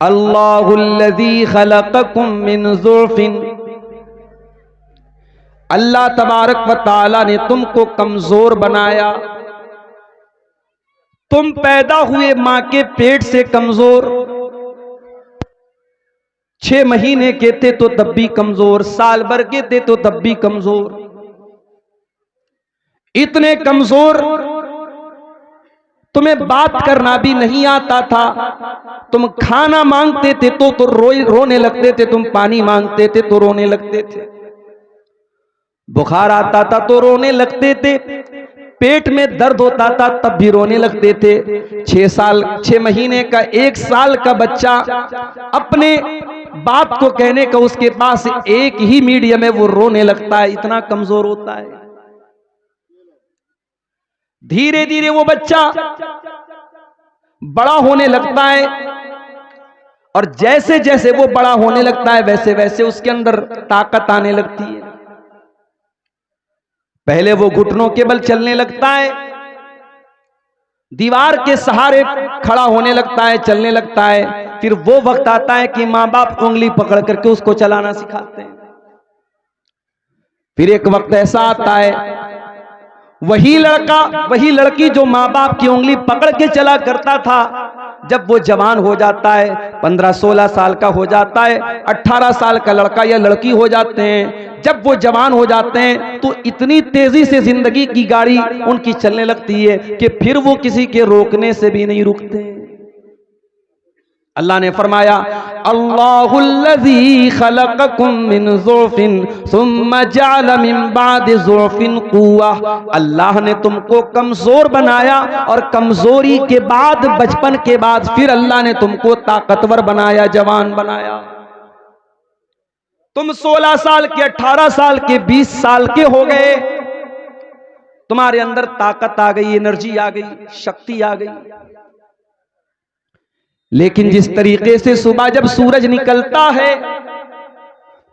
अल्लाहुल्लज़ी खलक़कुम मिन ज़ुअफ़िन, अल्लाह तबारक व तआला ने तुमको कमजोर बनाया। तुम पैदा हुए मां के पेट से कमजोर, 6 महीने के थे तो तब भी कमजोर, साल भर के थे तो तब भी कमजोर, इतने कमजोर तुम्हें बात करना भी नहीं आता था। तुम खाना मांगते थे तो रोने लगते थे, तुम पानी मांगते थे तो रोने लगते थे, बुखार आता था तो रोने लगते थे, पेट में दर्द होता था तब भी रोने लगते थे। 6 महीने का 1 साल का बच्चा अपने बाप को कहने का उसके पास एक ही मीडियम है, वो रोने लगता है, इतना कमजोर होता है। धीरे धीरे वो बच्चा बड़ा होने लगता है और जैसे जैसे वो बड़ा होने लगता है वैसे वैसे उसके अंदर ताकत आने लगती है। पहले वो घुटनों के बल चलने लगता है, दीवार के सहारे खड़ा होने लगता है, चलने लगता है। फिर वो वक्त आता है कि मां बाप उंगली पकड़ करके उसको चलाना सिखाते हैं। फिर एक वक्त ऐसा आता है, वही लड़का वही लड़की जो मां बाप की उंगली पकड़ के चला करता था, जब वो जवान हो जाता है, 15-16 साल का हो जाता है, 18 साल का लड़का या लड़की हो जाते हैं, जब वो जवान हो जाते हैं तो इतनी तेजी से जिंदगी की गाड़ी उनकी चलने लगती है कि फिर वो किसी के रोकने से भी नहीं रुकते। अल्लाह ने फरमाया, अल्लाहुल्लज़ी खलक़कुम मिन ज़ुअफ़िन सुम्मा जअल मिन बादि ज़ुअफ़िन क़ुव्वा, अल्लाह ने तुमको कमजोर बनाया और कमजोरी के बाद, बचपन के बाद फिर अल्लाह ने तुमको ताकतवर बनाया, जवान बनाया। तुम 16 साल के, 18 साल के, 20 साल के हो गए, तुम्हारे अंदर ताकत आ गई, एनर्जी आ गई, शक्ति आ गई। लेकिन जिस तरीके से सुबह जब सूरज निकलता है,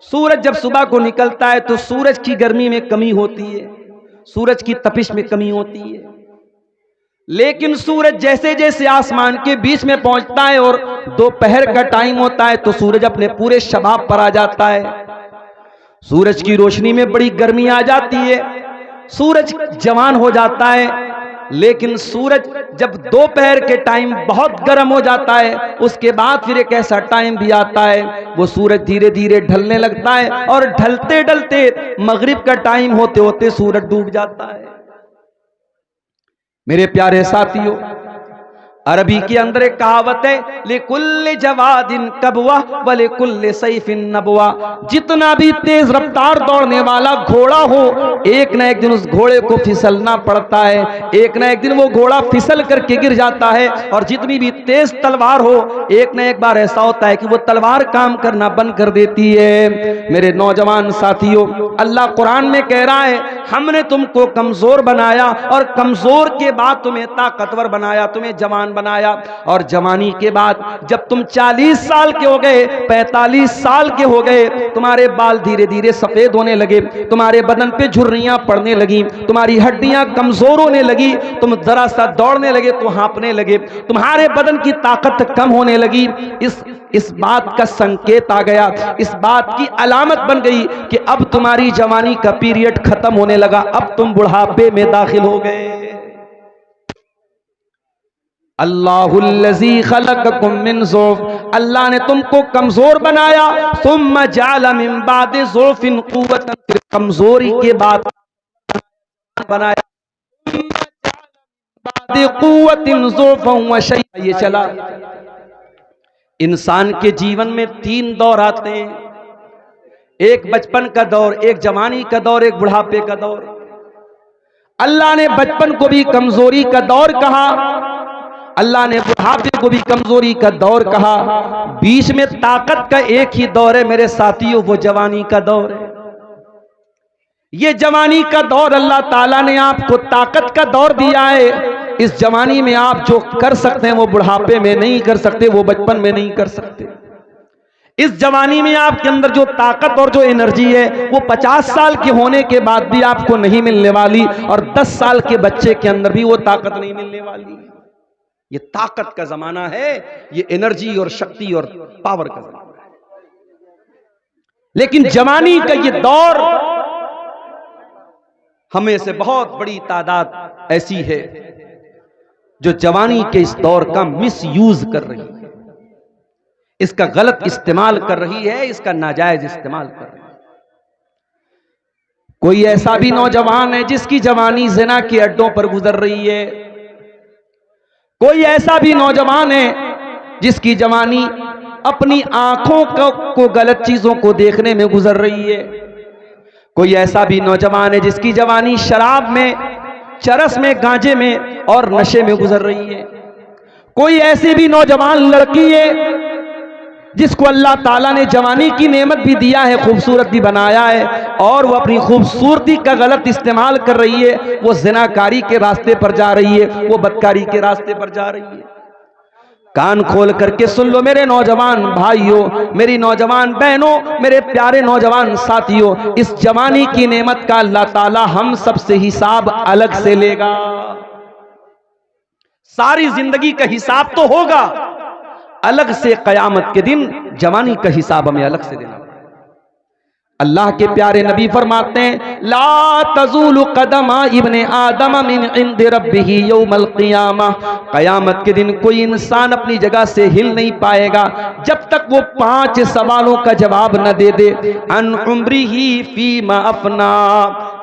सूरज जब सुबह को निकलता है तो सूरज की गर्मी में कमी होती है, सूरज की तपिश में कमी होती है। लेकिन सूरज जैसे जैसे आसमान के बीच में पहुंचता है और दोपहर का टाइम होता है तो सूरज अपने पूरे शबाब पर आ जाता है। सूरज की रोशनी में बड़ी गर्मी आ जाती है, सूरज जवान हो जाता है। लेकिन सूरज जब दोपहर के टाइम बहुत गर्म हो जाता है, उसके बाद फिर एक ऐसा टाइम भी आता है, वो सूरज धीरे धीरे ढलने लगता है और ढलते ढलते मगरिब का टाइम होते होते सूरज डूब जाता है। मेरे प्यारे साथियों, अरबी के अंदर एक कहावत है, लिकुल्ल जवादिन कबवा व लिकुल्ल सैफिन नबवा, जितना भी तेज रफ्तार दौड़ने वाला घोड़ा हो, एक ना एक दिन उस घोड़े को फिसलना पड़ता है, एक ना एक दिन वो घोड़ा फिसल करके गिर जाता है। और जितनी भी तेज तलवार हो, एक ना एक बार ऐसा होता है कि वो तलवार काम करना बंद कर देती है। मेरे नौजवान साथियों, अल्लाह कुरान में कह रहा है, हमने तुमको कमजोर बनाया और कमजोर के बाद तुम्हें ताकतवर बनाया, तुम्हें जवान बनाया। और जवानी के बाद जब तुम 40 साल के हो गए, 45 साल के हो गए, तुम्हारे बाल धीरे धीरे सफेद होने लगे, तुम्हारे बदन पे झुर्रियां पड़ने लगी, तुम्हारी हड्डियां कमजोर होने लगी, तुम जरा सा दौड़ने लगे तो हाँफने लगे, तुम्हारे बदन की ताकत कम होने लगी। इस बात का संकेत आ गया, इस बात की अलामत बन गई कि अब तुम्हारी जवानी का पीरियड खत्म होने लगा, अब तुम बुढ़ापे में दाखिल हो गए। अल्लाहुल्लज़ी खलक़कुम मिन ज़ुअफ़, अल्लाह ने तुमको कमजोर बनाया, सुम्मा जअल मिन बादि ज़ुअफ़िन क़ुव्वतन, फिर कमजोरी के बाद बनाया, बादि क़ुव्वतिन ज़ुअफ़न व शैबा। ये चला। इंसान के जीवन में 3 दौर आते हैं, एक बचपन का दौर, एक जवानी का दौर, एक बुढ़ापे का दौर। अल्लाह ने बचपन को भी कमजोरी का दौर कहा, अल्लाह ने बुढ़ापे को भी कमजोरी का दौर कहा, बीच में ताकत का एक ही दौर है मेरे साथियों, वो जवानी का दौर है। ये जवानी का दौर अल्लाह ताला ने आपको ताकत का दौर दिया है। इस जवानी में आप जो कर सकते हैं वो बुढ़ापे में नहीं कर सकते, वो बचपन में नहीं कर सकते। इस जवानी में आपके अंदर जो ताकत और जो एनर्जी है वो 50 साल के होने के बाद भी आपको नहीं मिलने वाली, और 10 साल के बच्चे के अंदर भी वो ताकत नहीं मिलने वाली। ये ताकत का जमाना है, ये एनर्जी और शक्ति और पावर का जमाना है। लेकिन जवानी का ये दौर, हमें से बहुत बड़ी तादाद ऐसी है जो जवानी के इस दौर का मिस यूज कर रही है, इसका गलत इस्तेमाल कर रही है, इसका नाजायज इस्तेमाल कर रही है। कोई ऐसा भी नौजवान है जिसकी जवानी ज़िना के अड्डों पर गुजर रही है। कोई ऐसा भी नौजवान है जिसकी जवानी अपनी आंखों को गलत चीजों को देखने में गुजर रही है। कोई ऐसा भी नौजवान है जिसकी जवानी शराब में, चरस में, गांजे में और नशे में गुजर रही है। कोई ऐसी भी नौजवान लड़की है जिसको अल्लाह ताला ने जवानी की नेमत भी दिया है, खूबसूरत भी बनाया है, और वो अपनी खूबसूरती का गलत इस्तेमाल कर रही है। वो ज़िनाकारी के रास्ते पर जा रही है, वो बदकारी के रास्ते पर जा रही है। कान खोल करके सुन लो मेरे नौजवान भाइयों, मेरी नौजवान बहनों, मेरे प्यारे नौजवान साथियों, इस जवानी की नेमत का अल्लाह ताला हम सबसे हिसाब अलग से लेगा। सारी जिंदगी का हिसाब तो होगा, अलग से क़यामत के दिन जवानी का हिसाब हमें अलग से देना पड़ेगा। अल्लाह के प्यारे नबी फरमाते हैं, ला तज़ूलु क़दमा इब्ने आदम मिन इंदि रब्बिही यौमल क़ियामा। क़यामत के दिन कोई इंसान अपनी जगह से हिल नहीं पाएगा जब तक वो 5 सवालों का जवाब न दे दे। अन उम्रिही फीमा अफना,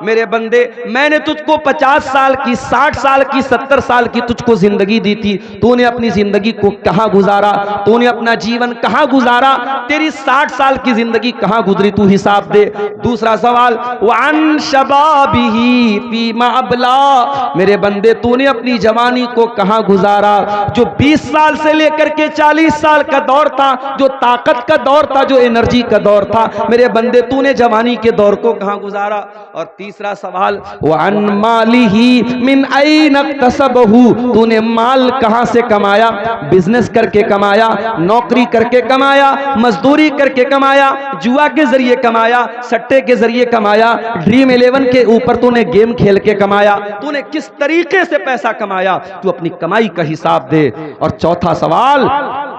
मेरे बंदे मैंने तुझको 50 साल की, 60 साल की, 70 साल की तुझको जिंदगी दी थी, तूने अपनी जिंदगी को कहां गुजारा, तूने अपना जीवन कहां गुजारा, तेरी 60 साल की जिंदगी कहां गुजरी, तू हिसाब दे। दूसरा सवाल, वन शबाबिही फीमा अबला, मेरे बंदे तूने अपनी जवानी को कहां गुजारा, जो 20 साल से लेकर के 40 साल का दौर था, जो ताकत का दौर था, जो एनर्जी का दौर था, मेरे बंदे तूने जवानी के दौर को कहां गुजारा। और तीसरा सवाल, वन मालिही मिन ऐन इक्तसबहू, तूने माल कहां से कमाया, बिजनेस करके कमाया, नौकरी करके कमाया, मजदूरी करके कमाया, जुआ के जरिए कमाया, सट्टे के जरिए कमाया, ड्रीम 11 के ऊपर तूने गेम खेल के कमाया, तूने किस तरीके से पैसा कमाया, तू अपनी कमाई का हिसाब दे। और चौथा सवाल,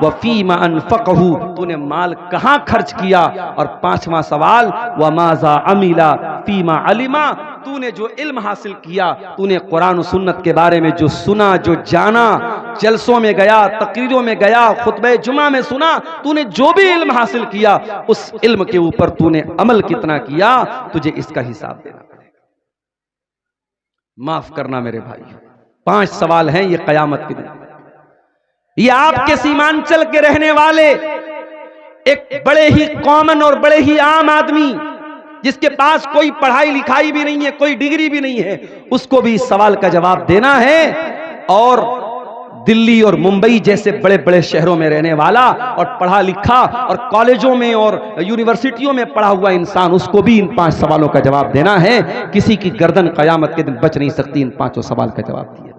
वफीमा अनफकहू, तूने माल कहां खर्च किया। और 5वां सवाल, वमाजा अमिला फीमा अलिमा, तूने जो इल्म हासिल किया, तूने कुरान और सुन्नत के बारे में जो सुना, जो जाना, जलसों में गया, तकरीरों में गया, खुतबे जुमा में सुना, तूने जो भी इल्म हासिल किया, उस इल्म के ऊपर तूने अमल कितना किया, तुझे इसका हिसाब देना पड़ेगा। माफ करना मेरे भाई, 5 सवाल हैं ये कयामत के दिन। ये आपके सीमांचल के रहने वाले एक बड़े ही कॉमन और बड़े ही आम आदमी, जिसके पास कोई पढ़ाई लिखाई भी नहीं है, कोई डिग्री भी नहीं है, उसको भी इस सवाल का जवाब देना है। और दिल्ली और मुंबई जैसे बड़े बड़े शहरों में रहने वाला और पढ़ा लिखा और कॉलेजों में और यूनिवर्सिटियों में पढ़ा हुआ इंसान, उसको भी इन 5 सवालों का जवाब देना है। किसी की गर्दन कयामत के दिन बच नहीं सकती इन 5 सवाल का जवाब दिया।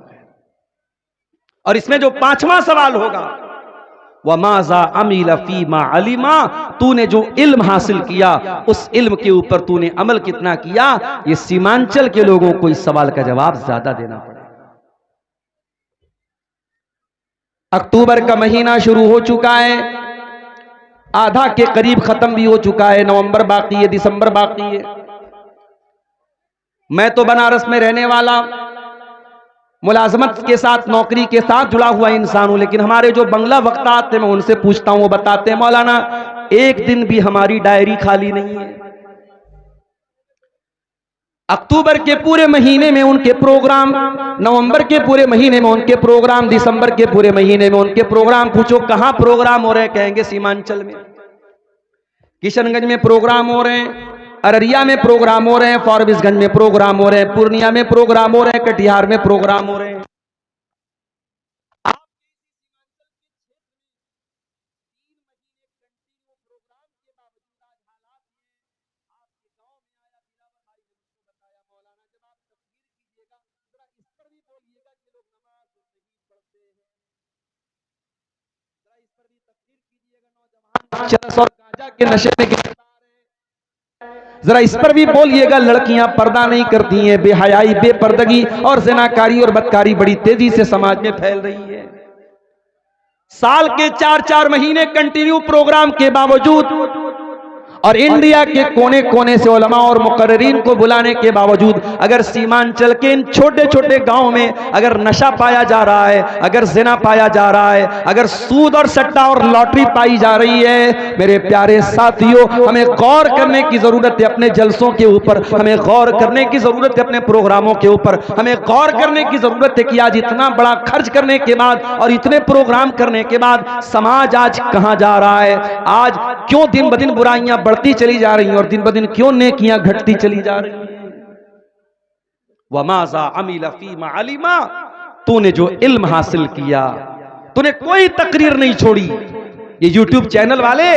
और इसमें जो 5वां सवाल होगा, वमाजा अमीला फीमा अलिमा, तूने जो इल्म हासिल किया, उस इल्म के ऊपर तूने अमल कितना किया। ये सीमांचल के लोगों को इस सवाल का जवाब ज्यादा देना पड़ेगा। अक्टूबर का महीना शुरू हो चुका है, आधा के करीब खत्म भी हो चुका है, नवंबर बाकी है, दिसंबर बाकी है। मैं तो बनारस में रहने वाला, मुलाजमत के साथ, नौकरी के साथ जुड़ा हुआ इंसान हूं, लेकिन हमारे जो बंगला वक्ता आते हैं, मैं उनसे पूछता हूं, वो बताते हैं, मौलाना एक दिन भी हमारी डायरी खाली नहीं है। अक्टूबर के पूरे महीने में उनके प्रोग्राम, नवंबर के पूरे महीने में उनके प्रोग्राम, दिसंबर के पूरे महीने में उनके प्रोग्राम। पूछो कहां प्रोग्राम हो रहे हैं, कहेंगे सीमांचल में, किशनगंज में प्रोग्राम हो रहे हैं, अररिया में प्रोग्राम हो रहे हैं, फारबिसगंज में प्रोग्राम हो रहे हैं, पूर्णिया में प्रोग्राम हो रहे हैं, कटिहार में प्रोग्राम हो रहे हैं। चरस और गांजा के नशे में जरा इस पर भी बोलिएगा, लड़कियां पर्दा नहीं करती हैं, बेहयाई, बेपर्दगी और ज़िनाकारी और बदकारी बड़ी तेजी से समाज में फैल रही है। साल के 4-4 महीने कंटिन्यू प्रोग्राम के बावजूद और इंडिया के कोने कोने से उलमा और मुकर्रिरीन को बुलाने के बावजूद अगर सीमांचल के इन छोटे छोटे गांव में अगर नशा पाया जा रहा है, अगर जिना पाया जा रहा है, अगर सूद और सट्टा और लॉटरी पाई जा रही है, मेरे प्यारे साथियों, हमें गौर करने की जरूरत है अपने जलसों के ऊपर, हमें गौर करने की जरूरत है अपने प्रोग्रामों के ऊपर, हमें गौर करने की जरूरत है कि आज इतना बड़ा खर्च करने के बाद और इतने प्रोग्राम करने के बाद समाज आज कहां जा रहा है। आज क्यों दिन ब दिन बुराइयां बढ़ती चली जा रही हैं और दिन ब दिन क्यों नेकियां घटती चली जा रही हैं। वमाज़ा अमिला फीमा अलिमा, तूने जो इल्म हासिल किया, तूने कोई तकरीर नहीं छोड़ी। ये यूट्यूब चैनल वाले,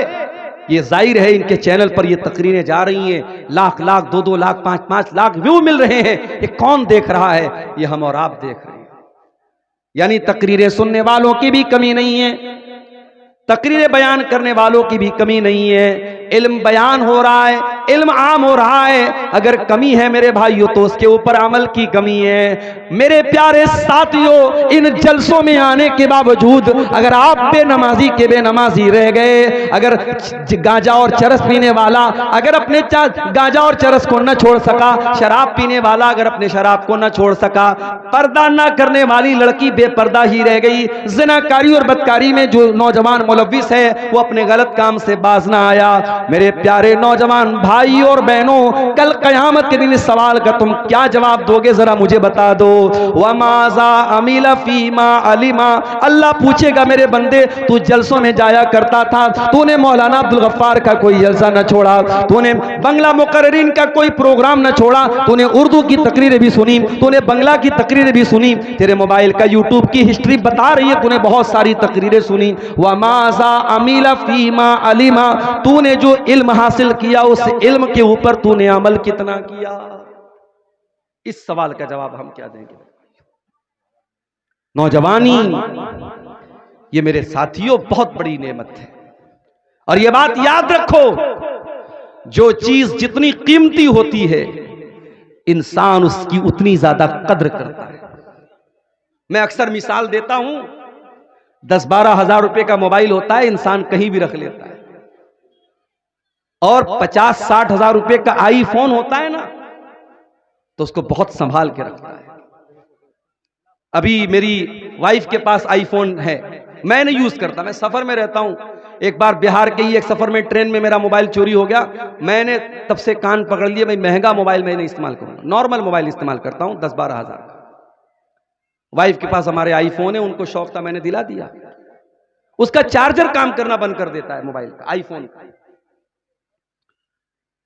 ये जाहिर है इनके चैनल पर ये तकरीरें जा रही हैं, लाख लाख 2-2 लाख 5-5 लाख व्यू मिल रहे हैं। ये कौन देख रहा है? ये हम और आप देख रहे हैं। यानी तकरीरें सुनने वालों की भी कमी नहीं है, तकरीरें बयान करने वालों की भी कमी नहीं है। इल्म बयान हो रहा है, इल्म आम हो रहा है। अगर कमी है मेरे भाइयों तो उसके ऊपर अमल की कमी है। मेरे प्यारे साथियों, इन जलसों में आने के बावजूद अगर आप बेनमाजी के बेनमाजी रह गए, अगर गांजा और चरस पीने वाला अगर अपने गांजा और चरस को न छोड़ सका, शराब पीने वाला अगर अपने शराब को न छोड़ सका, पर्दा न करने वाली लड़की बेपर्दा ही रह गई, ज़िनाकारी और बदकारी में जो नौजवान मुलव्विस है वो अपने गलत काम से बाज ना आया। मेरे प्यारे नौजवान भाई और बहनों, कल कयामत के दिन इस सवाल का तुम क्या जवाब दोगे, जरा मुझे बता दो। वमाज़ा अमिला फीमा अलिमा, अल्लाह पूछेगा मेरे बंदे, तू जलसों में जाया करता था, तूने मौलाना अब्दुल गफ्फार का कोई जलसा न छोड़ा, तूने बंगला मुकर्रिरीन का कोई प्रोग्राम न छोड़ा, तूने उर्दू की तकरीरें भी सुनी, तूने बंगला की तकरीरें भी सुनी, तेरे मोबाइल का यूट्यूब की हिस्ट्री बता रही है तूने बहुत सारी तकरीरें सुनी। वमाज़ा अमिला फीमा अलिमा, तूने जो इल्म हासिल किया उस इल्म के ऊपर तूने अमल कितना किया? इस सवाल का जवाब हम क्या देंगे? नौजवानी, ये मेरे साथियों बहुत बड़ी नेमत है। और ये बात याद रखो, जो चीज जितनी कीमती होती है इंसान उसकी उतनी ज्यादा कद्र करता है। मैं अक्सर मिसाल देता हूं, 10-12 हजार रुपए का मोबाइल होता है, इंसान कहीं भी रख लेता है, और 50-60 हजार रुपए का आईफोन होता है ना, तो उसको बहुत संभाल के रखता है। अभी मेरी वाइफ के पास आईफोन है, मैं नहीं यूज करता, मैं सफर में रहता हूं। एक बार बिहार के ही एक सफर में ट्रेन में मेरा मोबाइल चोरी हो गया। मैंने तब से कान पकड़ लिया, मैं महंगा मोबाइल मैं नहीं इस्तेमाल करूंगा, नॉर्मल मोबाइल इस्तेमाल करता हूं 10-12 हजार का। वाइफ के पास हमारे आईफोन है, उनको शौक था, मैंने दिला दिया। उसका चार्जर काम करना बंद कर देता है मोबाइल का, आईफोन का।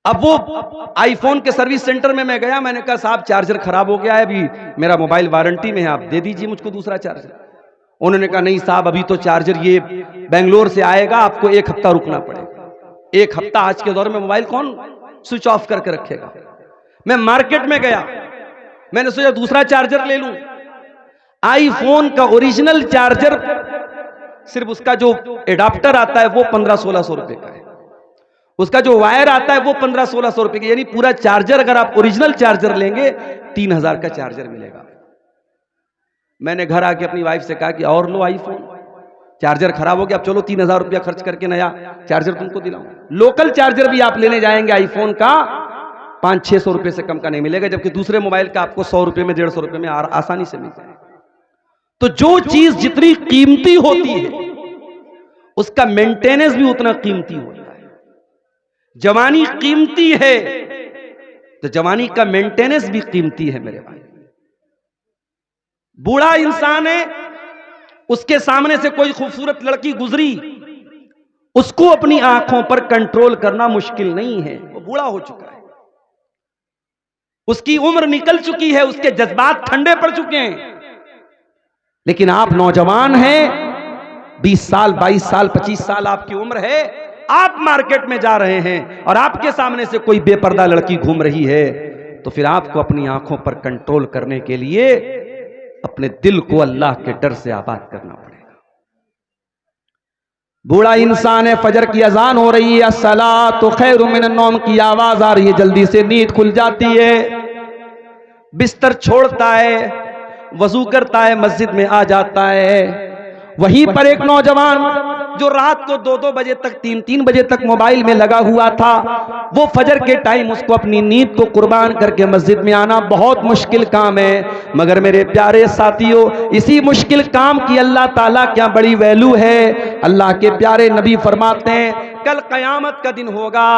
अब वो आईफोन के सर्विस सेंटर में मैं गया, मैंने कहा साहब चार्जर खराब हो गया है, अभी मेरा मोबाइल वारंटी में है, आप दे दीजिए मुझको दूसरा चार्जर। उन्होंने कहा नहीं साहब, अभी तो चार्जर ये बेंगलोर से आएगा, आपको 1 हफ्ता रुकना पड़ेगा। 1 हफ्ता आज के दौर में मोबाइल कौन स्विच ऑफ करके रखेगा। मैं मार्केट में गया, मैंने सोचा दूसरा चार्जर ले लूं। आईफोन का ओरिजिनल चार्जर सिर्फ उसका जो एडाप्टर आता है वो 1500-1600 रुपए का है, उसका जो वायर आता है वो 1500-1600 रुपए का, यानी पूरा चार्जर अगर आप ओरिजिनल चार्जर लेंगे 3000 का चार्जर मिलेगा। मैंने घर आके अपनी वाइफ से कहा कि और लो आईफोन, चार्जर खराब हो गया, अब चलो 3000 रुपया खर्च करके नया चार्जर तुमको दिलाऊं। लोकल चार्जर भी आप लेने जाएंगे आईफोन का 500-600 रुपए से कम का नहीं मिलेगा, जबकि दूसरे मोबाइल का आपको 100 रुपए में 150 रुपए में आसानी से मिल जाएगा। तो जो चीज जितनी कीमती होती है उसका मेंटेनेंस भी उतना कीमती होता है। जवानी कीमती है तो जवानी का मेंटेनेंस भी कीमती है मेरे भाई। बूढ़ा इंसान है, उसके सामने से कोई खूबसूरत लड़की गुजरी, उसको अपनी आंखों पर कंट्रोल करना मुश्किल नहीं है, वो बूढ़ा हो चुका है, उसकी उम्र निकल चुकी है, उसके जज्बात ठंडे पड़ चुके हैं। लेकिन आप नौजवान हैं, 20 साल 22 साल 25 साल आपकी उम्र है, आप मार्केट में जा रहे हैं और आपके सामने से कोई बेपर्दा लड़की घूम रही है, तो फिर आपको अपनी आंखों पर कंट्रोल करने के लिए अपने दिल को अल्लाह के डर से आबाद करना पड़ेगा। बूढ़ा इंसान है, फजर की अजान हो रही है, अस्सलातु खैरुम मिनन नौम की आवाज आ रही है, जल्दी से नींद खुल जाती है, बिस्तर छोड़ता है, वजू करता है, मस्जिद में आ जाता है। वहीं पर एक नौजवान जो रात को 2-2 बजे तक 3-3 बजे तक मोबाइल में लगा हुआ था, वो फजर के टाइम उसको अपनी नींद को कुर्बान करके मस्जिद में आना बहुत मुश्किल काम है। मगर मेरे प्यारे साथियों, इसी मुश्किल काम की अल्लाह ताला क्या बड़ी वैल्यू है। अल्लाह के प्यारे नबी फरमाते हैं कल कयामत का दिन होगा,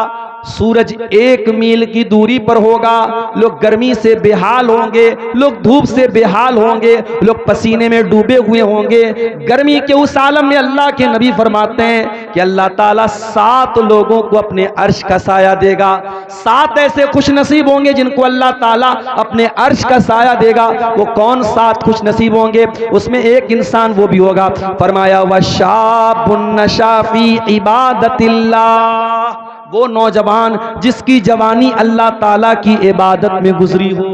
सूरज 1 मील की दूरी पर होगा, लोग गर्मी से बेहाल होंगे, लोग धूप से बेहाल होंगे, लोग पसीने में डूबे हुए होंगे। गर्मी के उस आलम में अल्लाह के नबी फरमाते हैं कि अल्लाह ताला 7 लोगों को अपने अर्श का साया देगा। 7 ऐसे खुश नसीब होंगे जिनको अल्लाह ताला अपने अर्श का साया देगा। वो कौन 7 खुश नसीब होंगे? उसमें एक इंसान वो भी होगा, फरमाया वशाबुन नशा फी इबादतिल्लाह, वो नौजवान जिसकी जवानी अल्लाह ताला की इबादत में गुजरी हो,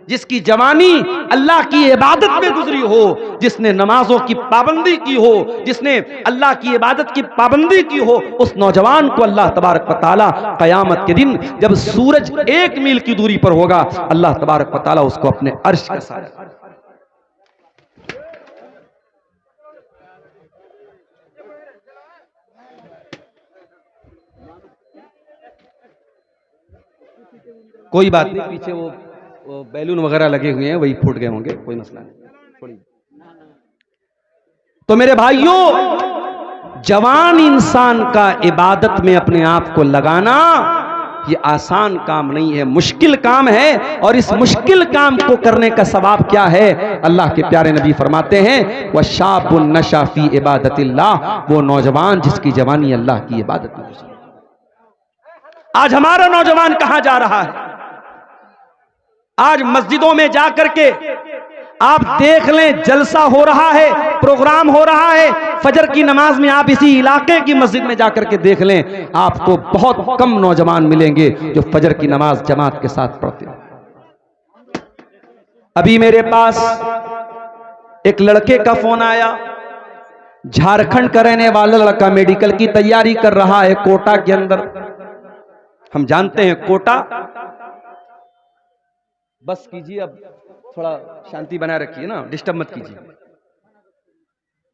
जिसकी जवानी अल्लाह की इबादत में गुजरी हो, जिसने नमाजों की पाबंदी की हो, जिसने अल्लाह की इबादत की पाबंदी की हो, उस नौजवान को अल्लाह तबारक व तआला कयामत के दिन जब सूरज 1 मील की दूरी पर होगा, अल्लाह तबारक व तआला उसको अपने अर्श का साया। कोई बात नहीं, पीछे वो बैलून वगैरह लगे हुए हैं, वही फूट गए होंगे, कोई मसला नहीं। तो मेरे भाइयों, जवान इंसान का इबादत में अपने आप को लगाना ये आसान काम नहीं है, मुश्किल काम है। और इस मुश्किल काम को करने का सवाब क्या है? अल्लाह के प्यारे नबी फरमाते हैं वशाबुन नशा फी इबादतिल्लाह, वो नौजवान जिसकी जवानी अल्लाह की इबादत में गुजरी। आज हमारा नौजवान कहां जा रहा है? आज मस्जिदों में जाकर के आप देख लें, जलसा हो रहा है, प्रोग्राम हो रहा है। फजर की नमाज में आप इसी इलाके की मस्जिद में जाकर के देख लें, आपको बहुत कम नौजवान मिलेंगे जो फजर की नमाज जमात के साथ पढ़ते हैं। अभी मेरे पास एक लड़के का फोन आया, झारखंड का रहने वाला लड़का, मेडिकल की तैयारी कर रहा है कोटा के अंदर। हम जानते हैं कोटा, बस कीजिए, अब थोड़ा शांति बनाए रखिए ना, डिस्टर्ब मत कीजिए।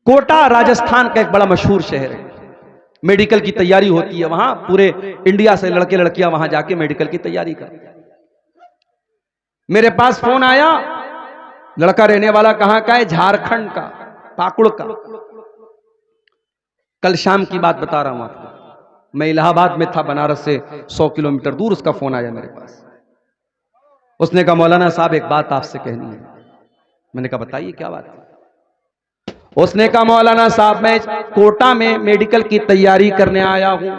कोटा राजस्थान का एक बड़ा मशहूर शहर है, मेडिकल की तैयारी होती है वहां, पूरे इंडिया से लड़के लड़कियां वहां जाके मेडिकल की तैयारी करते हैं। मेरे पास फोन आया, लड़का रहने वाला कहां का है? झारखंड का, पाकुड़ का। कल शाम की बात बता रहा हूं आपको, मैं इलाहाबाद में था, बनारस से 100 किलोमीटर दूर। उसका फोन आया मेरे पास, उसने कहा मौलाना साहब एक बात आपसे कहनी है। मैंने कहा बताइए क्या बात है? उसने कहा मौलाना साहब मैं कोटा में मेडिकल की तैयारी करने आया हूं।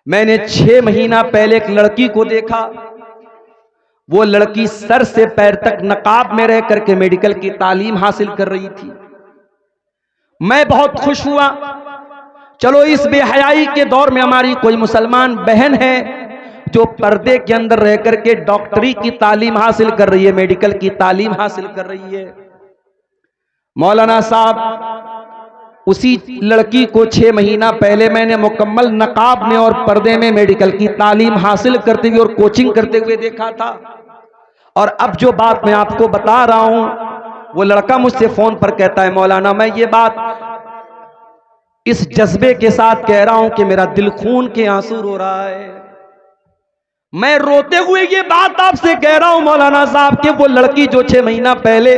मैंने 6 महीना पहले एक लड़की को देखा, वो लड़की सर से पैर तक नकाब में रह करके मेडिकल की तालीम हासिल कर रही थी। मैं बहुत खुश हुआ, चलो इस बेहयाई के दौर में हमारी कोई मुसलमान बहन है जो पर्दे के अंदर रह करके डॉक्टरी की तालीम हासिल कर रही है, मेडिकल की तालीम हासिल कर रही है। मौलाना साहब, उसी लड़की को 6 महीना पहले मैंने मुकम्मल नकाब में और पर्दे में मेडिकल की तालीम हासिल करते हुए और कोचिंग करते हुए देखा था। और अब जो बात मैं आपको बता रहा हूं, वो लड़का मुझसे फोन पर कहता है मौलाना मैं ये बात इस जज्बे के साथ कह रहा हूं कि मेरा दिल खून के आंसू रो रहा है। मैं रोते हुए ये बात आपसे कह रहा हूं मौलाना साहब कि वो लड़की जो 6 महीना पहले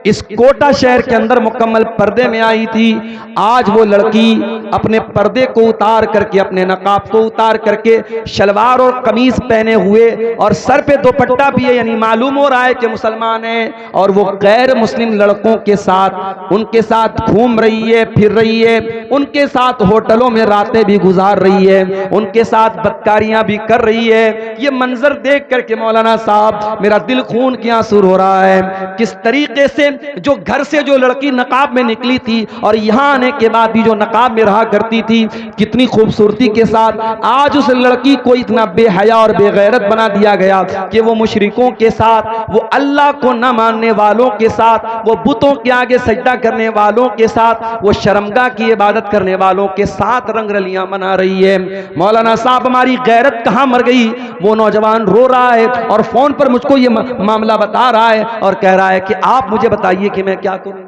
इस कोटा शहर के अंदर मुकम्मल पर्दे में आई थी, आज वो लड़की अपने पर्दे को उतार करके, अपने नकाब को उतार करके शलवार और कमीज पहने हुए और सर पे दुपट्टा भी है, यानी मालूम हो रहा है कि मुसलमान है। और वो गैर मुस्लिम लड़कों के साथ, उनके साथ घूम रही है, फिर रही है, उनके साथ होटलों में रातें भी गुजार रही है, उनके साथ बदकारियां भी कर रही है। ये मंजर देख करके मौलाना साहब मेरा दिल खून के आंसू हो रहा है। किस तरीके से जो घर से जो लड़की नकाब में निकली थी और यहां आने के बाद भी जो नकाब में रहा करती थी, कितनी खूबसूरती के साथ आज उस लड़की को इतना बेहया और बेगैरत बना दिया गया कि वो मुशरिकों के साथ, वो अल्लाह को न मानने वालों के साथ, वो बुतों के आगे सजदा करने वालों के साथ, वो शर्मगाह की इबादत करने वालों के साथ रंगरलियां मना रही है। मौलाना साहब हमारी गैरत कहां मर गई? वो नौजवान रो रहा है और फोन पर मुझको ये मामला बता रहा है और कह रहा है कि आप मुझे बताइए कि मैं क्या करूं।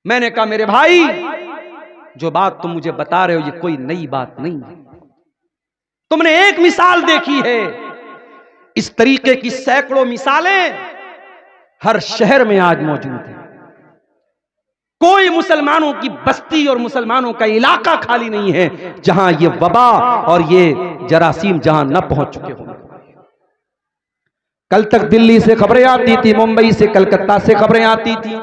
मैंने कहा मेरे भाई, जो बात तुम मुझे बता रहे हो ये कोई नई बात नहीं है। तुमने एक मिसाल देखी है, इस तरीके की सैकड़ों मिसालें हर शहर में आज मौजूद है। कोई मुसलमानों की बस्ती और मुसलमानों का इलाका खाली नहीं है जहां ये वबा और ये जरासीम जहां न पहुंच चुके हों। कल तक दिल्ली से खबरें आती थी, मुंबई से, कलकत्ता से खबरें आती थी,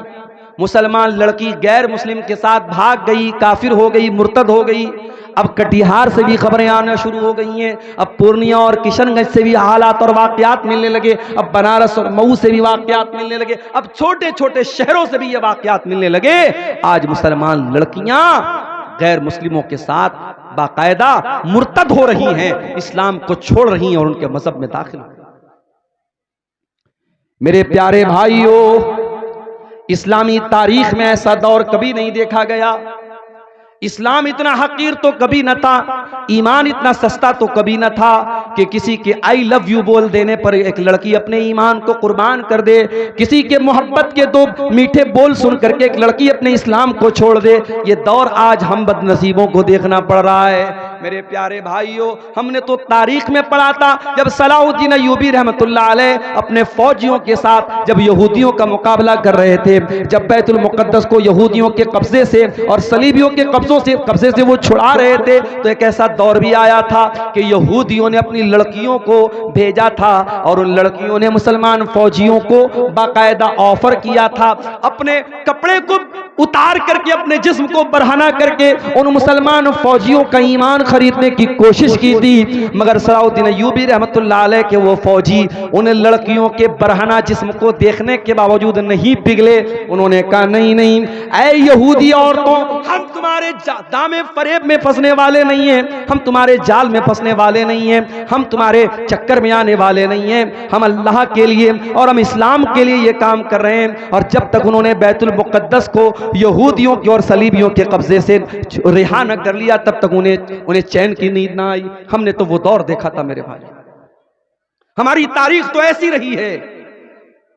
मुसलमान लड़की गैर मुस्लिम के साथ भाग गई, काफिर हो गई, मुर्तद हो गई। अब कटिहार से भी खबरें आना शुरू हो गई हैं, अब पूर्णिया और किशनगंज से भी हालात और वाकयात मिलने लगे, अब बनारस और मऊ से भी वाकयात मिलने लगे, अब छोटे छोटे शहरों से भी ये वाकयात मिलने लगे। आज मुसलमान लड़कियां गैर मुस्लिमों के साथ बाकायदा मुर्तद हो रही हैं, इस्लाम को छोड़ रही हैं और उनके मजहब में दाखिल। मेरे प्यारे भाइयों, इस्लामी तारीख में ऐसा दौर कभी नहीं देखा गया। इस्लाम इतना हकीर तो कभी न था, ईमान इतना सस्ता तो कभी न था कि किसी के आई लव यू बोल देने पर एक लड़की अपने ईमान को कुर्बान कर दे, किसी के मोहब्बत के दो मीठे बोल सुन करके एक लड़की अपने इस्लाम को छोड़ दे। ये दौर आज हम बदनसीबों को देखना पड़ रहा है। मेरे प्यारे भाइयों, हमने तो तारीख में पढ़ा था जब सलाहुद्दीन अय्यूबी रहमतुल्लाह अलैह अपने फौजियों के साथ जब यहूदियों का मुकाबला कर रहे थे, जब बैतुल मुक़द्दस को यहूदियों के कब्जे से और सलीबियों के कब्जे से वो छुड़ा रहे थे, तो एक ऐसा दौर भी आया था कि यहूदियों ने अपनी लड़कियों को भेजा था और उन लड़कियों ने मुसलमान फौजियों को बाकायदा ऑफर किया था, अपने कपड़े को उतार करके अपने जिस्म को बरहना करके उन मुसलमान फौजियों का ईमान खरीदने की कोशिश की थी। मगर सलाहुद्दीन अय्यूबी रहमतुल्लाह अलैह के वो फौजी उन लड़कियों के बरहना जिस्म को देखने के बावजूद नहीं पिघले। उन्होंने कहा नहीं नहीं, ऐ यहूदी औरतों, हम तुम्हारे दामे फरेब में फंसने वाले नहीं हैं, हम तुम्हारे जाल में फंसने वाले नहीं हैं, हम तुम्हारे चक्कर में आने वाले नहीं हैं। हम अल्लाह के लिए और हम इस्लाम के लिए ये काम कर रहे हैं। और जब तक उन्होंने बैतुल मुक़द्दस को यहूदियों के और सलीबियों के कब्जे से रिहा न कर लिया, तब तक उन्हें चैन की नींद ना आई। हमने तो वो दौर देखा था मेरे भाई। हमारी तारीख तो ऐसी रही है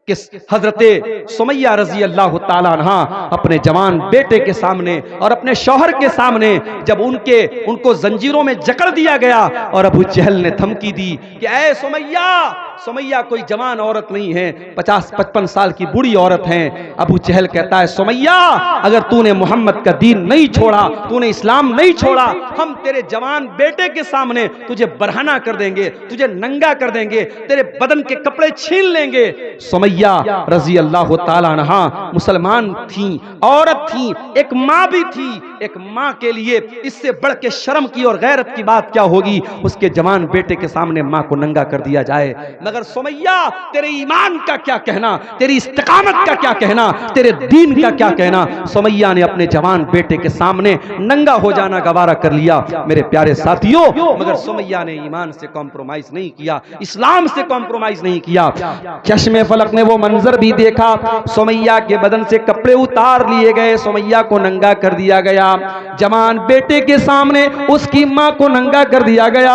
कि हजरते सुमैया रजी अल्लाह ताला अन्हा अपने जवान बेटे के सामने और अपने शौहर के सामने जब उनको जंजीरों में जकड़ दिया गया और अबू जहल ने धमकी दी कि ऐ सुमैया कोई जवान औरत नहीं है, 50-55 साल की बूढ़ी औरत है। अबू जहल कहता है सुमैया, अगर तूने मोहम्मद का दीन नहीं छोड़ा, तूने इस्लाम नहीं छोड़ा, हम तेरे जवान बेटे के सामने तुझे बरहना कर देंगे, तुझे नंगा कर देंगे, तेरे बदन के कपड़े छीन लेंगे। सुमैया रजी अल्लाह ताला अन्हा मुसलमान थी, औरत थी, एक माँ भी थी। एक माँ के लिए इससे बढ़ के शर्म की और गैरत की बात क्या होगी, उसके जवान बेटे के सामने माँ को नंगा कर दिया जाए। मगर सुमैया, तेरे ईमान का क्या कहना, तेरी इस्तिकामत का क्या कहना, तेरे दीन का क्या कहना। सुमैया ने अपने जवान बेटे के सामने नंगा हो जाना गवारा कर लिया मेरे प्यारे साथियों। मगर सुमैया ने ईमान से कॉम्प्रोमाइज नहीं किया, इस्लाम से कॉम्प्रोमाइज नहीं किया। चश्मे फलक ने वो मंजर भी देखा, सुमैया के बदन से कपड़े उतार लिए गए, सुमैया को नंगा कर दिया गया, जवान बेटे के सामने उसकी मां को नंगा कर दिया गया।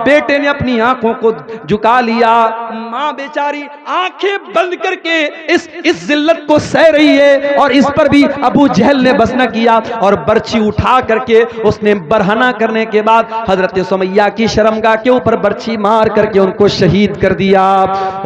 बेटे ने अपनी आंखों को झुका लिया, मां बेचारी आंखें बंद करके इस जिल्लत को सह रही है। और इस पर भी अबू जहल ने बस न किया और बर्छी उठा करके उसने बरहना करने के बाद हजरत सुमैया की शर्मगाह के ऊपर बर्छी मार करके उनको शहीद कर दिया।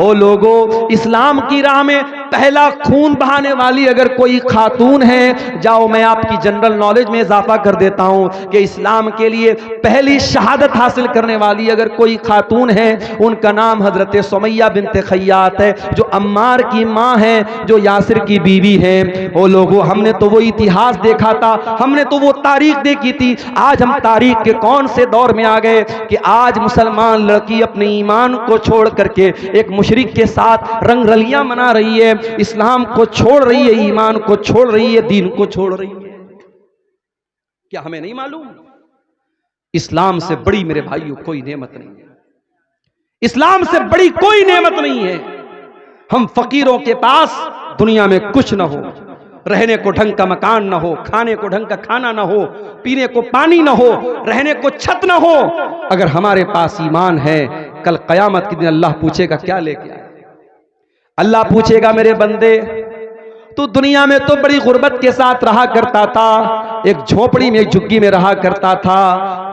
ओ लोगों, इस्लाम की राह में पहला खून बहाने वाली अगर कोई खातून है, जाओ मैं आपकी जनरल नॉलेज में इजाफा कर देता हूं कि इस्लाम के लिए पहली शहादत हासिल करने वाली अगर कोई खातून है, उनका नाम हजरत सुमैया बिन्ते खय्यात है, जो अम्मार की मां है, जो यासिर की बीवी है। ओ लोगों, हमने तो वो इतिहास देखा था, हमने तो वो तारीख देखी थी। आज हम तारीख के कौन से दौर में आ गए कि आज मुसलमान लड़की अपने ईमान को छोड़ करके एक मुशरिक के साथ रंग रलियां मना रही है, इस्लाम को छोड़ रही है, ईमान को छोड़ रही है, दीन को छोड़ रही है। क्या हमें नहीं मालूम? इस्लाम से बड़ी मेरे भाइयों कोई नेमत नहीं है, इस्लाम से बड़ी कोई नेमत नहीं है। हम फकीरों के पास दुनिया में कुछ न हो, रहने को ढंग का मकान न हो, खाने को ढंग का खाना न हो, पीने को पानी न हो, रहने को छत न हो, अगर हमारे पास ईमान है, कल कयामत के दिन अल्लाह पूछेगा क्या लेके आए? अल्लाह पूछेगा मेरे बंदे तू दुनिया में तो बड़ी गुर्बत के साथ रहा करता था, एक झोपड़ी में एक झुग्गी में रहा करता था,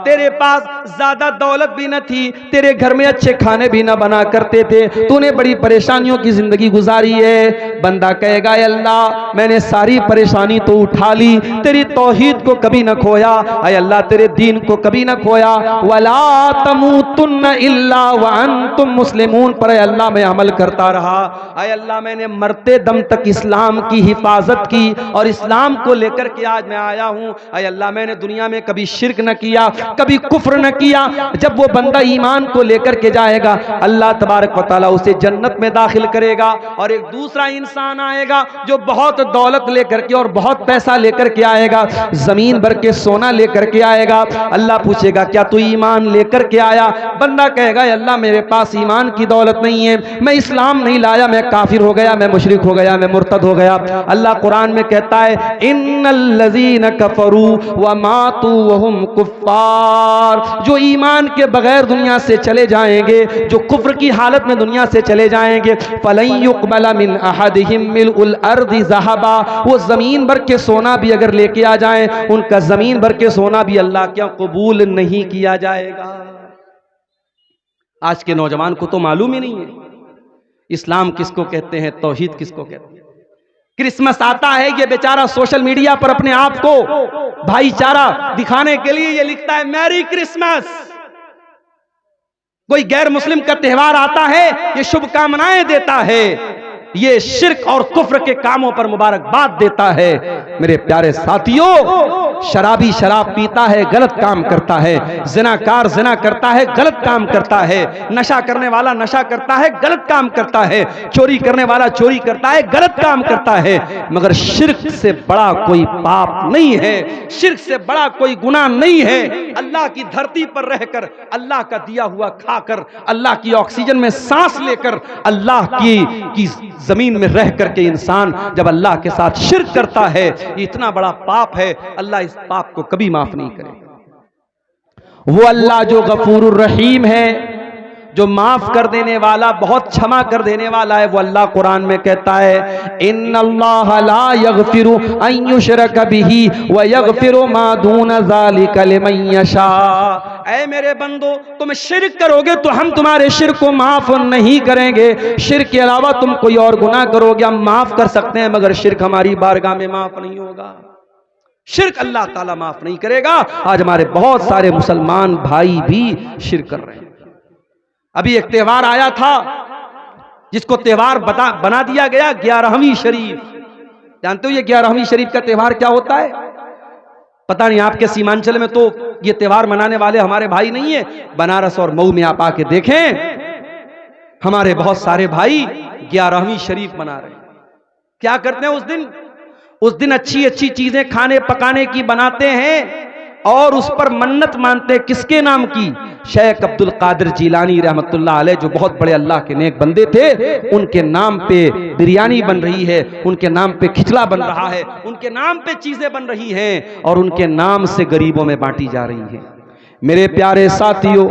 तेरे पास ज्यादा दौलत भी न थी, तेरे घर में अच्छे खाने भी न बना करते थे, तूने बड़ी परेशानियों की जिंदगी गुजारी है। बंदा कहेगा अल्लाह मैंने सारी परेशानी तो उठा ली, तेरी तौहीद को कभी न खोया, अय अल्लाह तेरे दीन को कभी न खोया, वला तमूतुन्न इल्ला व अंतुम मुस्लिमून पर अल्लाह मैं अमल करता रहा। अय अल्लाह मैंने मरते दम तक इस्लाम की हिफाजत की और इस्लाम को लेकर के आज मैं आया हूं। अय अल्लाह मैंने दुनिया में कभी शिर्क न किया, कभी कुफ्र न किया। जब वो बंदा ईमान को लेकर के जाएगा अल्लाह तबारक व तआला उसे जन्नत में दाखिल करेगा, और एक दूसरा इंसान आएगा जो बहुत दौलत लेकर के और बहुत पैसा लेकर के आएगा, जमीन भर के सोना लेकर के आएगा। अल्लाह पूछेगा क्या तू ईमान लेकर के आया? बंदा कहेगा अल्लाह मेरे पास ईमान की दौलत नहीं है, मैं इस्लाम नहीं लाया, मैं काफिर हो गया, मैं मुशरिक हो गया, मैं मुर्तद हो गया। अल्लाह कुरान में कहता है इन्नल्लज़ीना कफरू व मातू व हुम कुफ्फार, जो ईमान के बगैर दुनिया से चले जाएंगे, जो कुफ्र की हालत में दुनिया से चले जाएंगे, फलन युक़बला मिन अहदिहिम मिलउल अर्दि ज़हबा, वो जमीन भर के सोना भी अगर लेके आ जाएं, उनका जमीन भर के सोना भी अल्लाह क्या कबूल नहीं किया जाएगा। आज के नौजवान को तो मालूम ही नहीं है इस्लाम किसको कहते हैं, तौहीद किसको कहते हैं। क्रिसमस आता है, ये बेचारा सोशल मीडिया पर अपने आप को भाईचारा दिखाने के लिए ये लिखता है मैरी क्रिसमस। कोई गैर मुस्लिम का त्योहार आता है, ये शुभकामनाएं देता है, ये शिर्क और कुफ्र के कामों पर मुबारकबाद देता है। मेरे प्यारे साथियों, शराबी शराब पीता है, गलत काम करता है, जिनाकार जिना करता है, गलत काम करता है, नशा करने वाला नशा करता है, गलत काम करता है, चोरी करने वाला चोरी करता है, गलत काम करता है, मगर शिर्क से बड़ा कोई पाप नहीं है, शिर्क से बड़ा कोई गुनाह नहीं है। अल्लाह की धरती पर रहकर, अल्लाह का दिया हुआ खाकर, अल्लाह की ऑक्सीजन में सांस लेकर, अल्लाह की जमीन में रह करके इंसान जब अल्लाह के साथ शिर्क करता है, इतना बड़ा पाप है, अल्लाह इस पाप को कभी माफ नहीं करेगा। वो अल्लाह जो गफूरुर रहीम है, जो माफ कर देने वाला, बहुत क्षमा कर देने वाला है, वो अल्लाह कुरान में कहता है इन्नल्लाह ला यगफिरु अन युशरक बिही व यगफिरु मा दून ज़ालिका लिमन यशा। ऐ मेरे बंदो, तुम शिर्क करोगे तो हम तुम्हारे शिर्क को माफ नहीं करेंगे। शिर्क के अलावा तुम कोई और गुनाह करोगे हम माफ कर सकते हैं, मगर शिर्क हमारी बारगाह में माफ नहीं होगा। शिर्क अल्लाह ताला माफ नहीं करेगा। आज हमारे बहुत सारे मुसलमान भाई भी शिर्क कर रहे हैं। अभी एक त्योहार आया था जिसको त्योहार बना दिया गया 11वीं शरीफ। जानते हो ये 11वीं शरीफ का त्योहार क्या होता है? पता नहीं, आपके सीमांचल में तो ये त्योहार मनाने वाले हमारे भाई नहीं है। बनारस और मऊ में आप आके देखें, हमारे बहुत सारे भाई 11वीं शरीफ मना रहे हैं। क्या करते हैं उस दिन अच्छी अच्छी चीजें खाने पकाने की बनाते हैं और उस पर मन्नत मानते हैं। किसके नाम की? शेख अब्दुल कादिर जिलानी रहमतुल्लाह अलैह, जो बहुत बड़े अल्लाह के नेक बंदे थे, उनके नाम पे बिरयानी बन रही है, उनके नाम पे खिचड़ा बन रहा है, उनके नाम पे चीजें बन रही हैं और उनके नाम से गरीबों में बांटी जा रही हैं। मेरे प्यारे साथियों,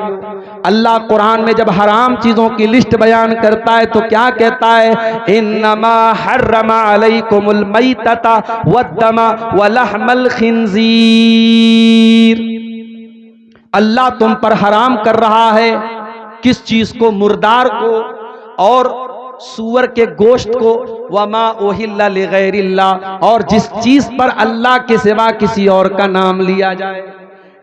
अल्लाह कुरान में जब हराम चीजों की लिस्ट बयान करता है तो क्या कहता है? इन्नमा हर्रमा अलैकुमुल मैतता वद्दमा वलहमल खिंजीर। अल्लाह तुम पर हराम कर रहा है किस चीज को? मुर्दार को और सूअर के गोश्त को, वमा ओहिल्ला लिगैरिल्लाह, और जिस चीज पर अल्लाह के सिवा किसी और का नाम लिया जाए,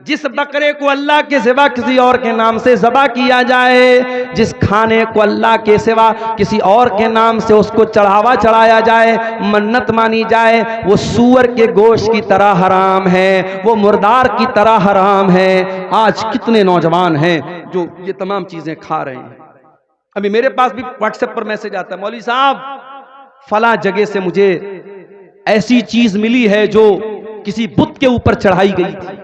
जिस बकरे को अल्लाह के सिवा किसी और के नाम से ज़बा किया जाए, जिस खाने को अल्लाह के सिवा किसी और के नाम से उसको चढ़ावा चढ़ाया जाए, मन्नत मानी जाए, वो सूअर के गोश्त की तरह हराम है, वो मुर्दार की तरह हराम है। आज कितने नौजवान हैं जो ये तमाम चीज़ें खा रहे हैं। अभी मेरे पास भी व्हाट्सएप पर मैसेज आता है, मौलवी साहब फला जगह से मुझे ऐसी चीज मिली है जो किसी बुत के ऊपर चढ़ाई गई थी।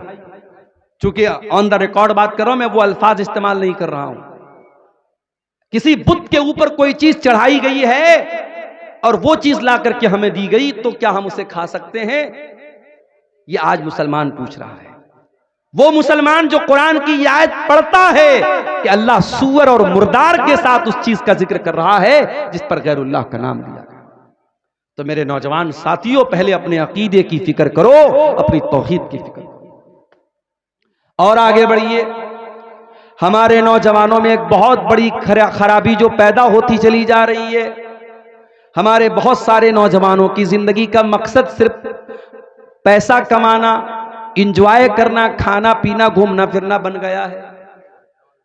चूंकि ऑन द रिकॉर्ड बात कर रहा हूं, मैं वो अल्फाज इस्तेमाल नहीं कर रहा हूं। किसी बुत के ऊपर कोई चीज चढ़ाई गई है और वो चीज ला करके हमें दी गई, तो क्या हम उसे खा सकते हैं? ये आज मुसलमान पूछ रहा है। वो मुसलमान जो कुरान की आयत पढ़ता है कि अल्लाह सूअर और मुर्दार के साथ उस चीज का जिक्र कर रहा है जिस पर गैरुल्लाह का नाम लिया गया। तो मेरे नौजवान साथियों, पहले अपने अकीदे की फिक्र करो, अपनी तौहीद की फिक्र करो और आगे बढ़िए। हमारे नौजवानों में एक बहुत बड़ी खराबी जो पैदा होती चली जा रही है, हमारे बहुत सारे नौजवानों की जिंदगी का मकसद सिर्फ पैसा कमाना, इंजॉय करना, खाना पीना, घूमना फिरना बन गया है।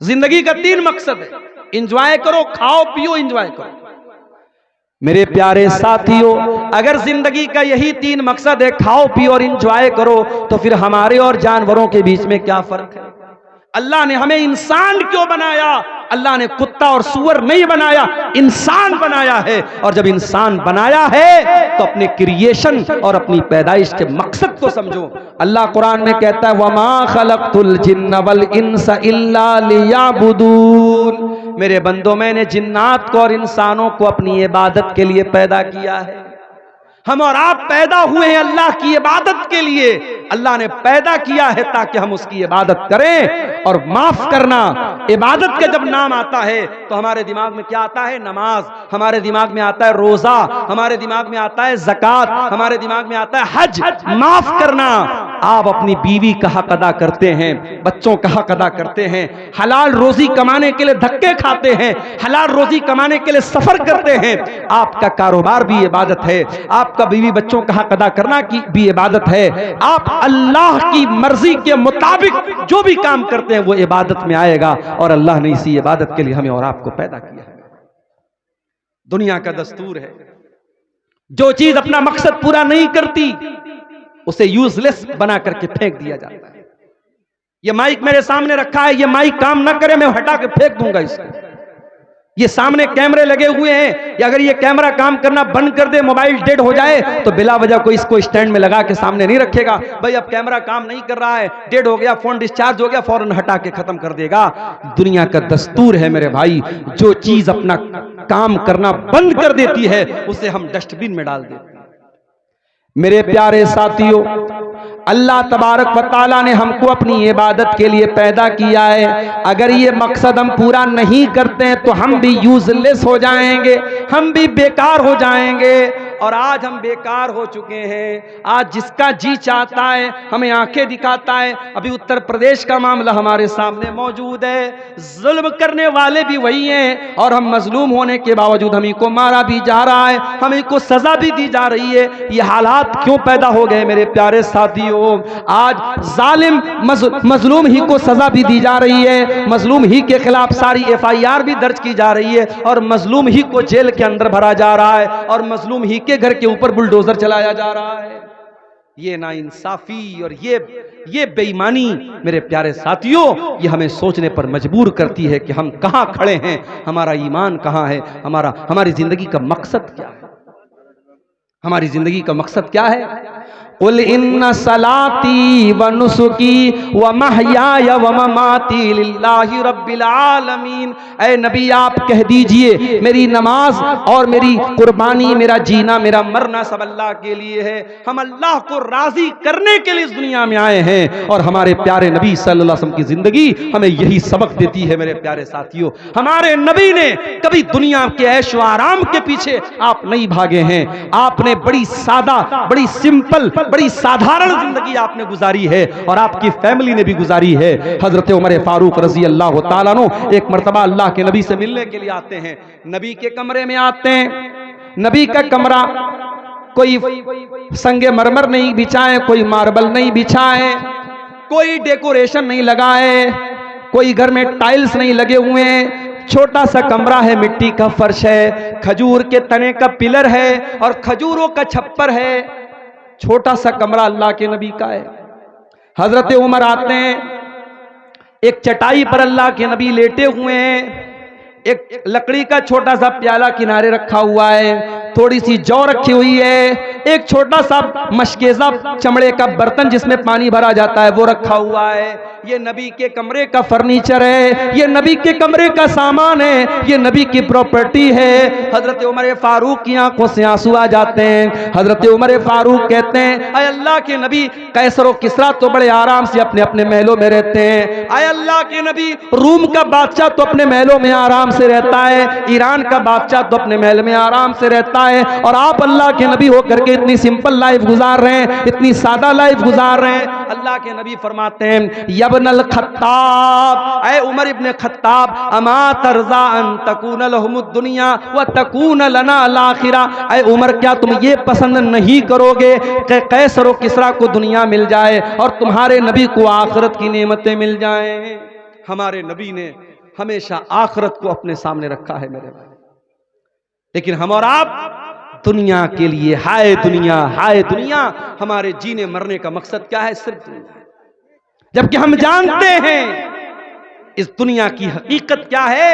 जिंदगी का 3 मकसद है, इंजॉय करो, खाओ पियो, इंजॉय करो। मेरे प्यारे साथियों, अगर जिंदगी का यही 3 मकसद है, खाओ पियो और इंजॉय करो, तो फिर हमारे और जानवरों के बीच में क्या फर्क है? अल्लाह ने हमें इंसान क्यों बनाया? अल्लाह ने कुत्ता और सूअर नहीं बनाया, इंसान बनाया है। और जब इंसान बनाया है तो अपने क्रिएशन और अपनी पैदाइश के मकसद को समझो। अल्लाह कुरान में कहता है, वमा खलक़तुल जिन्न वल इंसा इल्ला लियअबुदून। मेरे बंदों, मैंने जिन्नात को और इंसानों को अपनी इबादत के लिए पैदा किया है। हम और आप पैदा हुए हैं अल्लाह की इबादत के लिए। अल्लाह ने पैदा किया है ताकि हम उसकी इबादत करें। और माफ करना, इबादत का जब नाम आता है तो हमारे दिमाग में क्या आता है? नमाज, हमारे दिमाग में आता है रोजा, हमारे दिमाग में आता है ज़कात, हमारे दिमाग में आता है हज। माफ करना, आप अपनी बीवी का हक अदा करते हैं, बच्चों का हक अदा करते हैं, हलाल रोजी कमाने के लिए धक्के खाते हैं, हलाल रोजी कमाने के लिए सफर करते हैं। आपका कारोबार भी इबादत है, आपका बीवी बच्चों का हक अदा करना की भी इबादत है। आप अल्लाह की मर्जी के मुताबिक जो भी काम करते हैं वो इबादत में आएगा। और अल्लाह ने इसी इबादत के लिए हमें और आपको पैदा किया है। दुनिया का दस्तूर है, जो चीज अपना मकसद पूरा नहीं करती उसे यूजलेस बना करके फेंक दिया जाता है। ये माइक मेरे सामने रखा है, ये माइक काम ना करे, मैं हटा के फेंक दूंगा इसको। ये सामने कैमरे लगे हुए हैं, या अगर ये कैमरा काम करना बंद कर दे, मोबाइल डेड हो जाए, तो बिला वजह कोई इसको स्टैंड में लगा के सामने नहीं रखेगा। भाई अब कैमरा काम नहीं कर रहा है, डेड हो गया, फोन डिस्चार्ज हो गया, फौरन हटा के खत्म कर देगा। दुनिया का दस्तूर है मेरे भाई, जो चीज अपना काम करना बंद कर देती है उसे हम डस्टबिन में डाल देते हैं। मेरे प्यारे साथियों, अल्लाह तबारक व तआला ने हमको अपनी इबादत के लिए पैदा किया है। अगर ये मकसद हम पूरा नहीं करते हैं तो हम भी यूजलेस हो जाएंगे, हम भी बेकार हो जाएंगे। और आज हम बेकार हो चुके हैं। आज जिसका जी चाहता है हमें आंखें दिखाता है। अभी उत्तर प्रदेश का मामला हमारे सामने मौजूद है, जुल्म करने वाले भी वही हैं और हम मजलूम होने के बावजूद हमें को मारा भी जा रहा है, हमें को सजा भी दी जा रही है। ये हालात क्यों पैदा हो गए मेरे प्यारे साथियों? आज जालिम मजलूम ही को सजा भी दी जा रही है, मजलूम ही के खिलाफ सारी FIR भी दर्ज की जा रही है और मजलूम ही को जेल के अंदर भरा जा रहा है और मजलूम ही के घर के ऊपर बुलडोजर चलाया जा रहा है। ये नाइंसाफी और ये बेईमानी मेरे प्यारे साथियों, ये हमें सोचने पर मजबूर करती है कि हम कहां खड़े हैं, हमारा ईमान कहां है, हमारी जिंदगी का मकसद क्या है। हमारी जिंदगी का मकसद क्या है? कुल इन्ना सलाती व नुसुकी व महयाय व ममाती लिल्लाहि रब्बिल आलमीन। ऐ नबी आप कह दीजिए मेरी नमाज और मेरी कुर्बानी, मेरा जीना, मेरा मरना सब अल्लाह के लिए है। हम अल्लाह को राजी करने के लिए इस दुनिया में आए हैं और हमारे प्यारे नबी सल्लल्लाहु अलैहि वसल्लम की जिंदगी हमें यही सबक देती है। मेरे प्यारे साथियों, हमारे नबी ने कभी दुनिया के ऐश व आराम के पीछे आप नहीं भागे हैं। आपने बड़ी सादा, बड़ी सिंपल, बड़ी साधारण जिंदगी आपने गुजारी है और आपकी फैमिली ने भी गुजारी है। हजरत उमर फारूक रजी अल्लाह तआला अन्हु एक मर्तबा अल्लाह के नबी से मिलने के लिए आते हैं। नबी के कमरे में आते हैं। नबी का कमरा कोई संगे मरमर नहीं बिछाए, कोई मार्बल नहीं बिछाए, कोई डेकोरेशन नहीं लगाए, कोई घर में टाइल्स नहीं लगे हुए हैं। छोटा सा कमरा है, मिट्टी का फर्श है, खजूर के तने का पिलर है और खजूरों का छप्पर है। छोटा सा कमरा अल्लाह के नबी का है। हजरत उमर आते हैं, एक चटाई पर अल्लाह के नबी लेटे हुए हैं, एक लकड़ी का छोटा सा प्याला किनारे रखा हुआ है, थोड़ी सी जौ रखी हुई है, एक छोटा सा मशकेज़ा चमड़े का बर्तन जिसमें पानी भरा जाता है वो रखा हुआ है। ये नबी के कमरे का फर्नीचर है, ये नबी के कमरे का सामान है, ये नबी की प्रॉपर्टी है। हजरत उमर फारूक की आंखों से आंसू आ जाते हैं। हजरत उमर फारूक कहते हैं, अय अल्लाह के नबी, कैसर और किसरा तो बड़े आराम से अपने अपने महलों में रहते हैं। अय अल्लाह के नबी, रूम का बादशाह तो अपने महलों में आराम से रहता है, ईरान का बादशाह तो अपने महल में आराम से रहता है, और आप अल्लाह के नबी होकर के इतनी सिंपल लाइफ गुजार रहे हैं, इतनी सादा लाइफ गुजार रहे हैं। अल्लाह के नबी फरमाते हैं, यबनल खत्ताब, ऐ उमर इब्ने खत्ताब, अमा तरजा अन तकून लहुमुद दुनिया व तकून लना अल आखिरा। ऐ उमर, क्या तुम ये पसंद नहीं करोगे कि कैसर और किसरा को दुनिया मिल जाए और तुम्हारे नबी को आखिरत की नेमतें मिल जाएं? हमारे नबी ने हमेशा आखिरत को अपने सामने रखा है मेरे भाई। लेकिन हम और आप दुनिया के लिए हाय दुनिया, हाय दुनिया, हमारे जीने मरने का मकसद क्या है? सिर्फ दुनिया। जबकि हम जानते हैं इस दुनिया की हकीकत क्या है।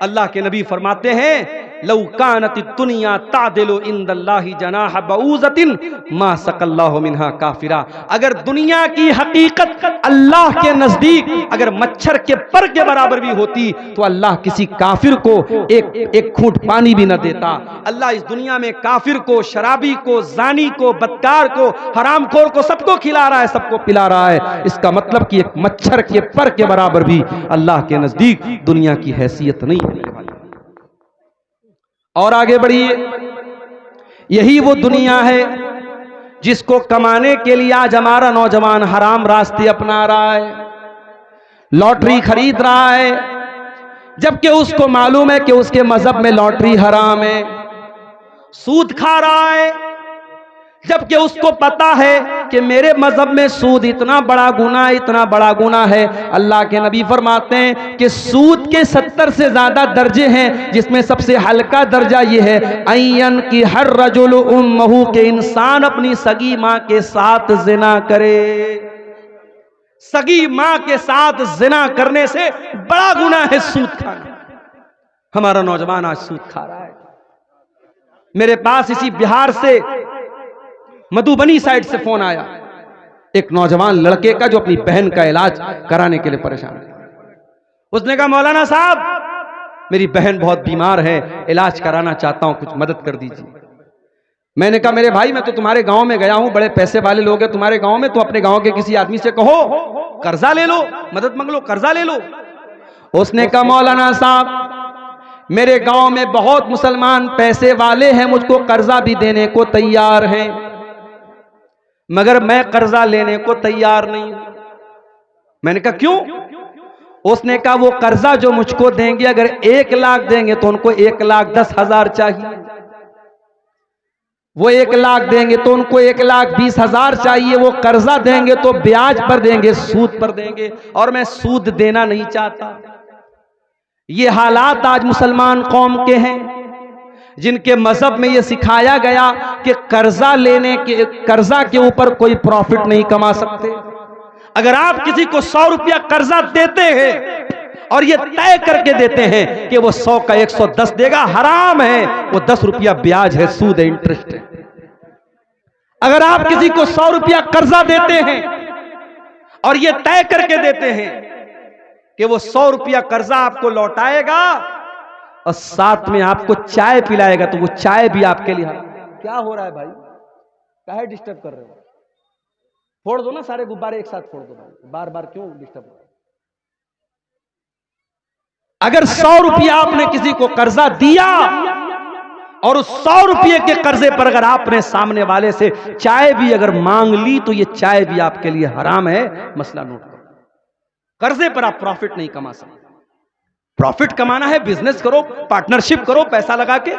अल्लाह के नबी फरमाते हैं, लौ कानत दुनिया तादिलु इंदल्लाहि जनाह बऊज़तिन मा सकल्लाहु मिन्हा काफिरा। अगर दुनिया की हकीकत अल्लाह के नजदीक अगर मच्छर के पर के बराबर भी होती तो अल्लाह किसी काफिर को एक घूंट पानी भी न देता। अल्लाह इस दुनिया में काफिर को, शराबी को, जानी को, बदकार को, हरामखोर को सबको खिला रहा है, सबको पिला रहा है। इसका मतलब कि एक मच्छर के पर के बराबर भी अल्लाह के नजदीक दुनिया की हैसियत नहीं है। और आगे बढ़िए, यही वो दुनिया है जिसको कमाने के लिए आज हमारा नौजवान हराम रास्ते अपना रहा है, लॉटरी खरीद रहा है, जबकि उसको मालूम है कि उसके मजहब में लॉटरी हराम है। सूद खा रहा है, जबकि उसको पता है कि मेरे मजहब में सूद इतना बड़ा गुनाह, इतना बड़ा गुनाह है। अल्लाह के नबी फरमाते हैं कि सूद के 70 से ज्यादा दर्जे हैं, जिसमें सबसे हल्का दर्जा ये है, अय्यन की हर रजुल उम्महू, के इंसान अपनी सगी माँ के साथ जिना करे। सगी माँ के साथ जिना करने से बड़ा गुनाह है सूद खाना। हमारा नौजवान आज सूद खा रहा है। मेरे पास इसी बिहार से, मधुबनी साइड से फोन आया एक नौजवान लड़के का जो अपनी बहन का इलाज कराने के लिए परेशान है। उसने कहा, मौलाना साहब, मेरी बहन बहुत बीमार है, इलाज कराना चाहता हूं, कुछ मदद कर दीजिए। मैंने कहा, मेरे भाई, मैं तो तुम्हारे गांव में गया हूं, बड़े पैसे वाले लोग हैं तुम्हारे गांव में, तो अपने गांव के किसी आदमी से कहो कर्जा ले लो, मदद मांग लो, कर्जा ले लो। उसने कहा, मौलाना साहब, मेरे गांव में बहुत मुसलमान पैसे वाले हैं, मुझको कर्जा भी देने को तैयार हैं, मगर मैं कर्जा लेने को तैयार नहीं हूं। मैंने कहा, क्यों? उसने कहा, वो कर्जा जो मुझको देंगे, अगर 1 लाख देंगे तो उनको 1,10,000 चाहिए, वो 1 लाख देंगे तो उनको 1,20,000 चाहिए, वो कर्जा देंगे तो ब्याज पर देंगे, सूद पर देंगे, और मैं सूद देना नहीं चाहता। ये हालात आज मुसलमान कौम के हैं, जिनके मजहब में यह सिखाया गया कि कर्जा के ऊपर कोई प्रॉफिट नहीं कमा सकते। अगर आप किसी को 100 रुपया कर्जा देते हैं और ये तय करके देते हैं कि वो 100 का 110 देगा, हराम है, वो 10 रुपया ब्याज है, सूद है, इंटरेस्ट है। अगर आप किसी को 100 रुपया कर्जा देते हैं और ये तय करके देते हैं कि वो 100 रुपया कर्जा आपको लौटाएगा और साथ में आपको चाय पिलाएगा, तो वो चाय भी आपके लिए। क्या हो रहा है भाई, काहे डिस्टर्ब कर रहे हो? फोड़ दो ना सारे गुब्बारे एक साथ फोड़ दो भाई, बार बार क्यों डिस्टर्ब हो? अगर 100 रुपया आपने किसी को कर्जा दिया और उस 100 रुपये के कर्जे पर अगर आपने सामने वाले से चाय भी अगर मांग ली तो ये चाय भी आपके लिए हराम है। मसला नोट करो, कर्जे पर आप प्रॉफिट नहीं कमा सकते। प्रॉफिट कमाना है, बिजनेस करो, पार्टनरशिप करो, पैसा लगा के।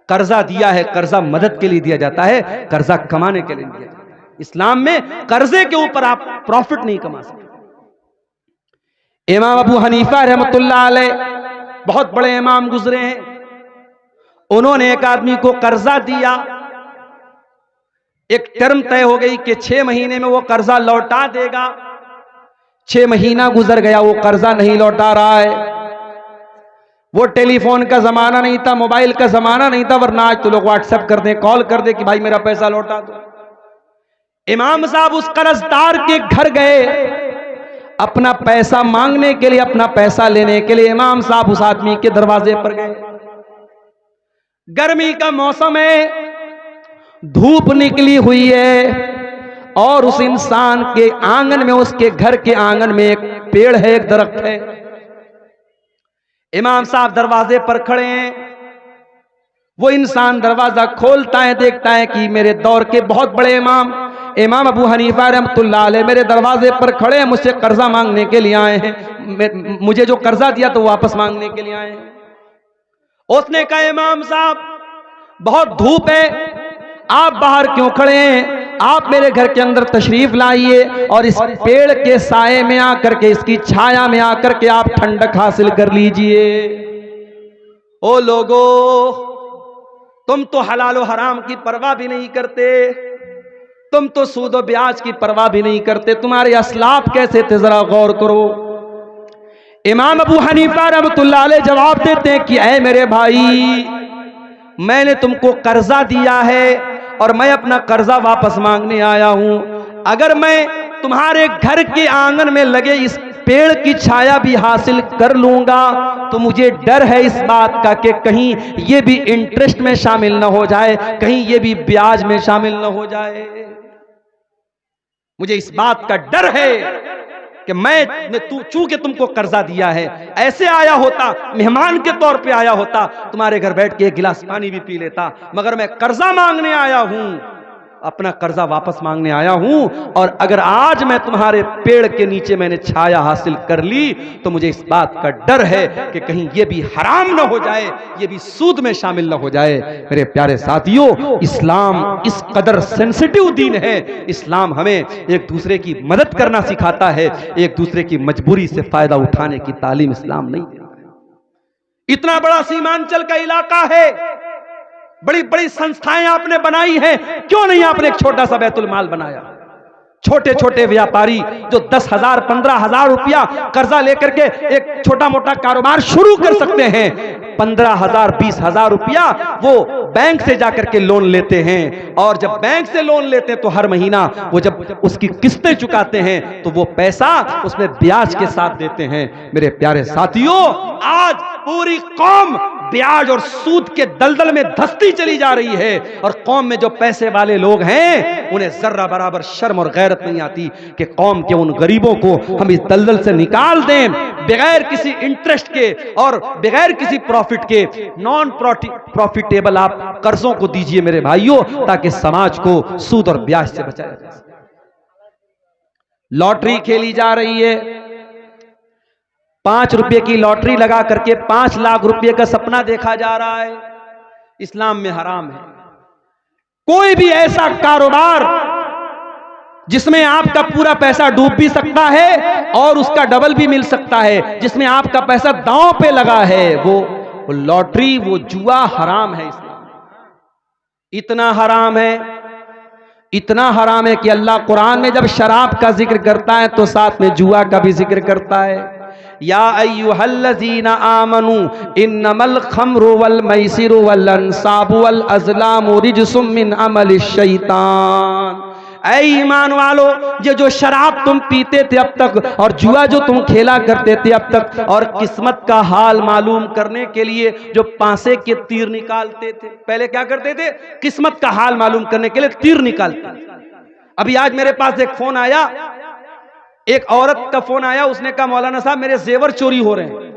कर्जा दिया है, कर्जा मदद के लिए दिया जाता है, कर्जा कमाने के लिए दिया जाता है। इस्लाम में कर्जे के ऊपर आप प्रॉफिट नहीं कमा सकते। इमाम अबू हनीफा रहमतुल्लाह अलैह बहुत बड़े इमाम गुजरे हैं। उन्होंने एक आदमी को कर्जा दिया, एक टर्म तय हो गई कि 6 महीने में वो कर्जा लौटा देगा। 6 महीना गुजर गया, वो कर्जा नहीं लौटा रहा है। वो टेलीफोन का जमाना नहीं था, मोबाइल का जमाना नहीं था, वरना आज तो लोग व्हाट्सएप कर दे, कॉल कर दे कि भाई मेरा पैसा लौटा दो। इमाम साहब उस कर्जदार के घर गए अपना पैसा मांगने के लिए, अपना पैसा लेने के लिए। इमाम साहब उस आदमी के दरवाजे पर गए। गर्मी का मौसम है, धूप निकली हुई है और उस इंसान के आंगन में, उसके घर के आंगन में एक पेड़ है, एक दरख्त है। इमाम साहब दरवाजे पर खड़े हैं। वो इंसान दरवाजा खोलता है, देखता है कि मेरे दौर के बहुत बड़े इमाम अबू हनीफा रहमतुल्लाह अलैह मेरे दरवाजे पर खड़े हैं, मुझसे कर्जा मांगने के लिए आए हैं। मुझे जो कर्जा दिया तो वापस मांगने के लिए आए हैं। उसने कहा इमाम साहब बहुत धूप है, आप बाहर क्यों खड़े हैं, आप मेरे घर के अंदर तशरीफ लाइए और इस पेड़ के साए में आकर के, इसकी छाया में आकर के आप ठंडक हासिल कर लीजिए। ओ लोगो, तुम तो हलाल और हराम की परवाह भी नहीं करते, तुम तो सूद और ब्याज की परवाह भी नहीं करते, तुम्हारे असलाफ कैसे थे जरा गौर करो। इमाम अबू हनीफा रहमतुल्लाह अलैह जवाब देते हैं कि ऐ मेरे भाई, मैंने तुमको कर्जा दिया है और मैं अपना कर्जा वापस मांगने आया हूं। अगर मैं तुम्हारे घर के आंगन में लगे इस पेड़ की छाया भी हासिल कर लूंगा तो मुझे डर है इस बात का कि कहीं ये भी इंटरेस्ट में शामिल न हो जाए, कहीं ये भी ब्याज में शामिल न हो जाए। मुझे इस बात का डर है कि मैं चूंकि तुमको कर्जा दिया है, ऐसे आया होता, मेहमान के तौर पे आया होता, तुम्हारे घर बैठ के एक गिलास पानी भी पी लेता, मगर मैं कर्जा मांगने आया हूं, अपना कर्जा वापस मांगने आया हूं। और अगर आज मैं तुम्हारे पेड़ के नीचे मैंने छाया हासिल कर ली तो मुझे इस बात का डर है कि कहीं ये भी हराम न हो जाए, ये भी सूद में शामिल न हो जाए। मेरे प्यारे साथियों, इस्लाम इस कदर सेंसिटिव दीन है। इस्लाम हमें एक दूसरे की मदद करना सिखाता है, एक दूसरे की मजबूरी से फायदा उठाने की तालीम इस्लाम नहीं देता। इतना बड़ा सीमांचल का इलाका है, बड़ी बड़ी संस्थाएं आपने बनाई हैं, क्यों नहीं आपने एक छोटा सा बैतुल माल बनाया? छोटे छोटे व्यापारी जो 10,000 15,000 रुपया कर्जा लेकर के एक छोटा मोटा कारोबार शुरू कर सकते हैं, 15,000 20,000 रुपया वो बैंक से जाकर के लोन लेते हैं, और जब बैंक से लोन लेते हैं तो हर महीना वो जब उसकी किस्तें चुकाते हैं तो वो पैसा उसमें ब्याज के साथ देते हैं। मेरे प्यारे साथियों, आज पूरी कौम ब्याज और सूद के दलदल में धंसती चली जा रही है, और कौम में जो पैसे वाले लोग हैं उन्हें जर्रा बराबर शर्म और गैरत नहीं आती कि कौम के उन गरीबों को हम इस दलदल से निकाल दें, बगैर किसी इंटरेस्ट के और बगैर किसी प्रॉफिट के। नॉन प्रॉफिटेबल आप कर्जों को दीजिए मेरे भाइयों, ताकि समाज को सूद और ब्याज से बचाया जा सके। लॉटरी खेली जा रही है, 5 रुपए की लॉटरी लगा करके 5 लाख रुपए का सपना देखा जा रहा है, इस्लाम में हराम है। कोई भी ऐसा कारोबार जिसमें आपका पूरा पैसा डूब भी सकता है और उसका डबल भी मिल सकता है, जिसमें आपका पैसा दांव पे लगा है, वो लॉटरी, वो जुआ हराम है इस्लाम में। इतना हराम है, इतना हराम है कि अल्लाह कुरान में जब शराब का जिक्र करता है तो साथ में जुआ का भी जिक्र करता है। या अय्युहल्लज़ीना आमनू इन्नमल खम्रु वल मैसिरु वल अंसाबु वल अज़लामु रिजसुम मिन अमलिश शैतान। ऐ ईमान वालो, ये जो शराब तुम पीते थे अब तक और जुआ जो तुम खेला करते थे अब तक, और किस्मत का हाल मालूम करने के लिए जो पांसे के तीर निकालते थे, पहले क्या करते थे? किस्मत का हाल मालूम करने के लिए तीर निकालते थे। अभी आज मेरे पास एक फोन आया, एक औरत का फोन आया, उसने कहा मौलाना साहब मेरे जेवर चोरी हो रहे हैं,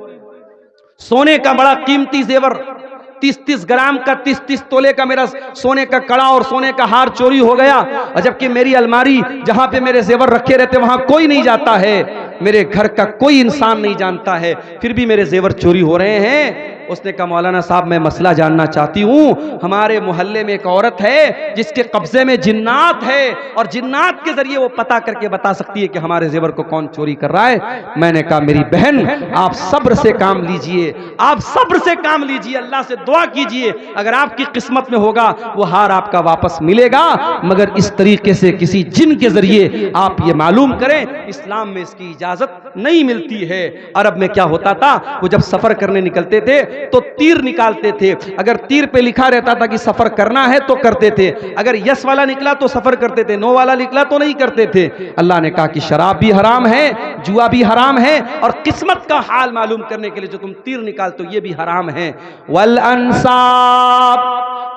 सोने का बड़ा कीमती जेवर 30-30 ग्राम का 30-30 तोले का मेरा सोने का कड़ा और सोने का हार चोरी हो गया, और जबकि मेरी अलमारी जहां पे मेरे जेवर रखे रहते वहां कोई नहीं जाता है, मेरे घर का कोई इंसान नहीं जानता है, फिर भी मेरे जेवर चोरी हो रहे हैं। उसने कहा मौलाना साहब मैं मसला जानना चाहती हूँ, हमारे मोहल्ले में एक औरत है जिसके कब्जे में जिन्नात है और जिन्नात के जरिए वो पता करके बता सकती है कि हमारे जेवर को कौन चोरी कर रहा है। मैंने कहा मेरी बहन आप सब्र से काम लीजिए, आप सब्र से काम लीजिए, अल्लाह से दुआ कीजिए, अगर आपकी किस्मत में होगा वो हार आपका वापस मिलेगा, मगर इस तरीके से किसी जिन के जरिए आप ये मालूम करें, इस्लाम में इसकी इजाजत नहीं मिलती है। अरब में क्या होता था, वो जब सफर करने निकलते थे तो तीर निकालते थे, अगर तीर पे लिखा रहता था कि सफर करना है तो करते थे, अगर यस वाला निकला तो सफर करते थे, नो वाला निकला तो नहीं करते थे। अल्लाह ने कहा कि शराब भी हराम है, जुआ भी हराम है, और किस्मत का हाल मालूम करने के लिए जो तुम तीर निकालते हो ये भी हराम है। वल अंसाब,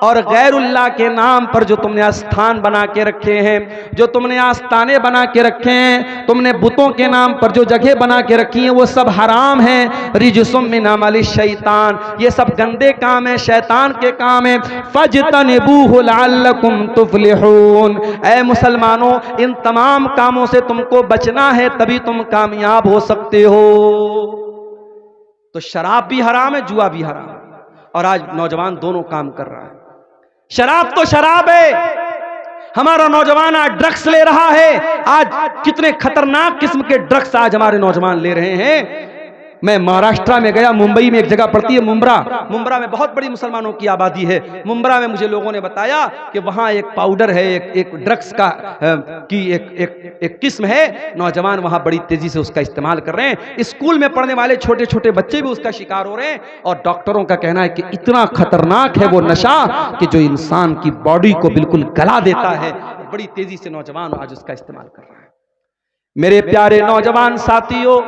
और गैरुल्लाह के नाम पर जो तुमने स्थान बना के रखे हैं, जो तुमने आस्थाने बना के रखे हैं, तुमने बुतों के नाम पर जो जगह बना के रखी हैं, वो सब हराम है। रिजसुम मिन अमलि शैतान, ये सब गंदे काम है, शैतान के काम है। फजतनिबूहु लअल्लकुम तुफलिहून, ऐ मुसलमानों इन तमाम कामों से तुमको बचना है, तभी तुम कामयाब हो सकते हो। तो शराब भी हराम है, जुआ भी हराम है, और आज नौजवान दोनों काम कर रहा है। शराब तो शराब है, हमारा नौजवान आज ड्रग्स ले रहा है। आज कितने खतरनाक किस्म के ड्रग्स आज हमारे नौजवान ले रहे हैं। मैं महाराष्ट्र में गया, मुंबई में एक जगह पड़ती है मुंब्रा, मुंब्रा में बहुत बड़ी मुसलमानों की आबादी है। मुंब्रा में मुझे लोगों ने बताया कि वहां एक पाउडर है, एक ड्रग्स का की एक किस्म है, नौजवान वहां बड़ी तेजी से उसका इस्तेमाल कर रहे हैं। स्कूल में पढ़ने वाले छोटे छोटे बच्चे भी उसका शिकार हो रहे हैं, और डॉक्टरों का कहना है कि इतना खतरनाक है वो नशा कि जो इंसान की बॉडी को बिल्कुल गला देता है। बड़ी तेजी से नौजवान आज उसका इस्तेमाल कर रहा है। मेरे प्यारे नौजवान साथियों,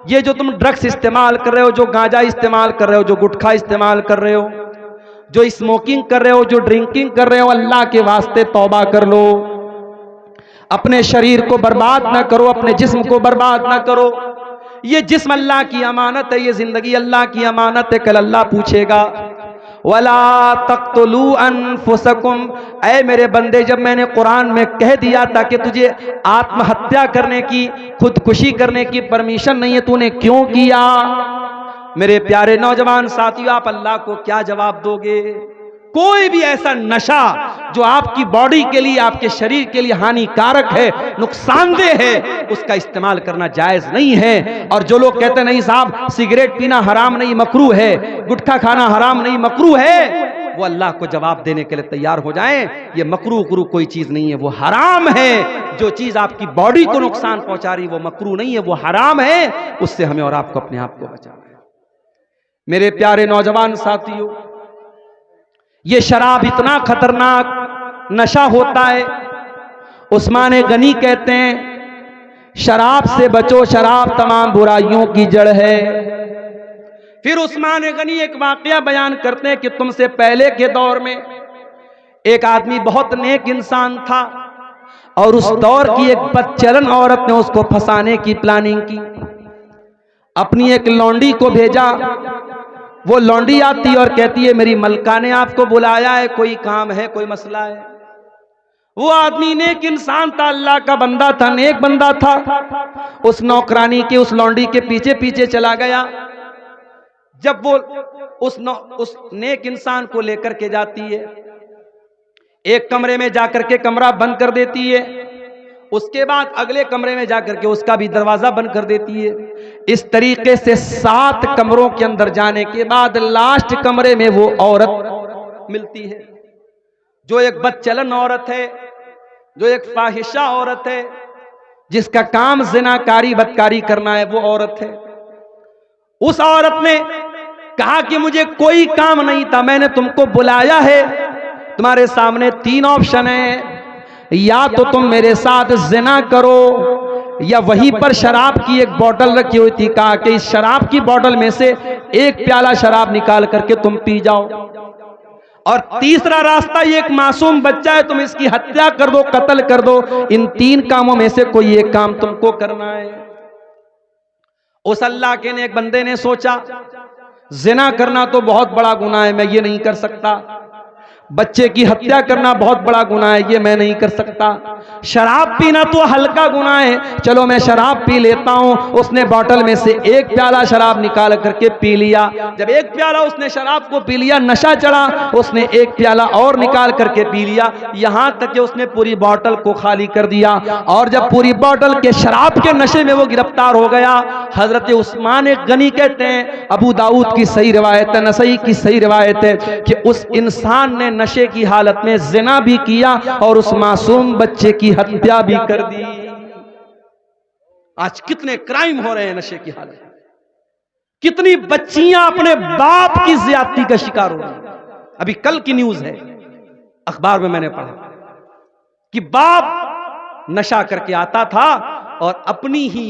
ये जो तुम ड्रग्स इस्तेमाल कर रहे हो, जो गांजा इस्तेमाल कर रहे हो, जो गुटखा इस्तेमाल कर रहे हो, जो स्मोकिंग कर रहे हो, जो ड्रिंकिंग कर रहे हो, अल्लाह के वास्ते तौबा कर लो। अपने शरीर को बर्बाद ना करो, अपने जिस्म को बर्बाद ना करो। ये जिस्म अल्लाह की अमानत है, ये जिंदगी अल्लाह की अमानत है, कल अल्लाह पूछेगा वला तक़्तुलू अनफुसकुम, ऐ मेरे बंदे जब मैंने कुरान में कह दिया था कि तुझे आत्महत्या करने की, खुदकुशी करने की परमिशन नहीं है, तूने क्यों किया? मेरे प्यारे नौजवान साथियों, आप अल्लाह को क्या जवाब दोगे? कोई भी ऐसा नशा जो आपकी बॉडी के लिए, आपके शरीर के लिए हानिकारक है, नुकसानदेह है, उसका इस्तेमाल करना जायज नहीं है। और जो लोग कहते नहीं साहब सिगरेट पीना हराम नहीं मकरूह है, गुटखा खाना हराम नहीं मकरूह है, वो अल्लाह को जवाब देने के लिए तैयार हो जाएं। ये मकरूह गुरु कोई चीज नहीं है, वो हराम है। जो चीज आपकी बॉडी को नुकसान पहुंचा रही वो मकरूह नहीं है, वो हराम है। उससे हमें और आपको अपने आप को बचाना है। मेरे प्यारे नौजवान साथियों, ये शराब इतना खतरनाक नशा होता है। उस्मान गनी कहते हैं शराब से बचो, शराब तमाम बुराइयों की जड़ है। फिर उस्मान गनी एक वाकया बयान करते हैं कि तुमसे पहले के दौर में एक आदमी बहुत नेक इंसान था, और उस दौर की एक बदचलन औरत ने उसको फंसाने की प्लानिंग की। अपनी एक लौंडी को भेजा, वो लौंडी आती और कहती है मेरी मलका ने आपको बुलाया है, कोई काम है, कोई मसला है। वो आदमी नेक इंसान था, अल्लाह का बंदा था, नेक बंदा था। उस नौकरानी के, उस लौंडी के पीछे पीछे चला गया। जब वो उस नेक इंसान को लेकर के जाती है, एक कमरे में जाकर के कमरा बंद कर देती है, उसके बाद अगले कमरे में जाकर के उसका भी दरवाजा बंद कर देती है। इस तरीके से 7 कमरों के अंदर जाने के बाद लास्ट कमरे में वो औरत मिलती है, जो एक बदचलन औरत है, जो एक फाहिशा औरत है, जिसका काम जिनाकारी बदकारी करना है, वो औरत है। उस औरत ने कहा कि मुझे कोई काम नहीं था, मैंने तुमको बुलाया है, तुम्हारे सामने 3 ऑप्शन है, या तो तुम मेरे साथ जिना करो, या वहीं पर शराब की एक बोतल रखी हुई थी, कहा कि इस शराब की बोतल में से एक प्याला शराब निकाल करके तुम पी जाओ, और तीसरा रास्ता ये एक मासूम बच्चा है, तुम इसकी हत्या कर दो, कत्ल कर दो। इन 3 कामों में से कोई एक काम तुमको करना है। उस अल्लाह के नेक बंदे ने सोचा जिना करना तो बहुत बड़ा गुनाह है, मैं ये नहीं कर सकता, बच्चे की हत्या करना बहुत बड़ा गुनाह है, ये मैं नहीं कर सकता। शराब पीना तो हल्का गुनाह है, चलो मैं शराब पी लेता हूं। उसने बोतल में से एक प्याला शराब निकाल करके पी लिया। जब एक प्याला उसने शराब को पी लिया, नशा चढ़ा, उसने एक प्याला और निकाल करके पी लिया, यहां तक कि उसने पूरी बोतल को खाली कर दिया। और जब पूरी बोतल के शराब के नशे में वो गिरफ्तार हो गया, हजरत उस्मान गनी कहते हैं, अबू दाऊद की सही रिवायत है, नसई की सही रिवायत है, कि उस इंसान ने नशे की हालत में जिना भी किया और उस मासूम बच्चे की हत्या भी कर दी। आज कितने क्राइम हो रहे हैं नशे की हालत में, कितनी बच्चियां अपने बाप की ज्यादती का शिकार हो रही हैं। अभी कल की न्यूज है, अखबार में मैंने पढ़ा कि बाप नशा करके आता था और अपनी ही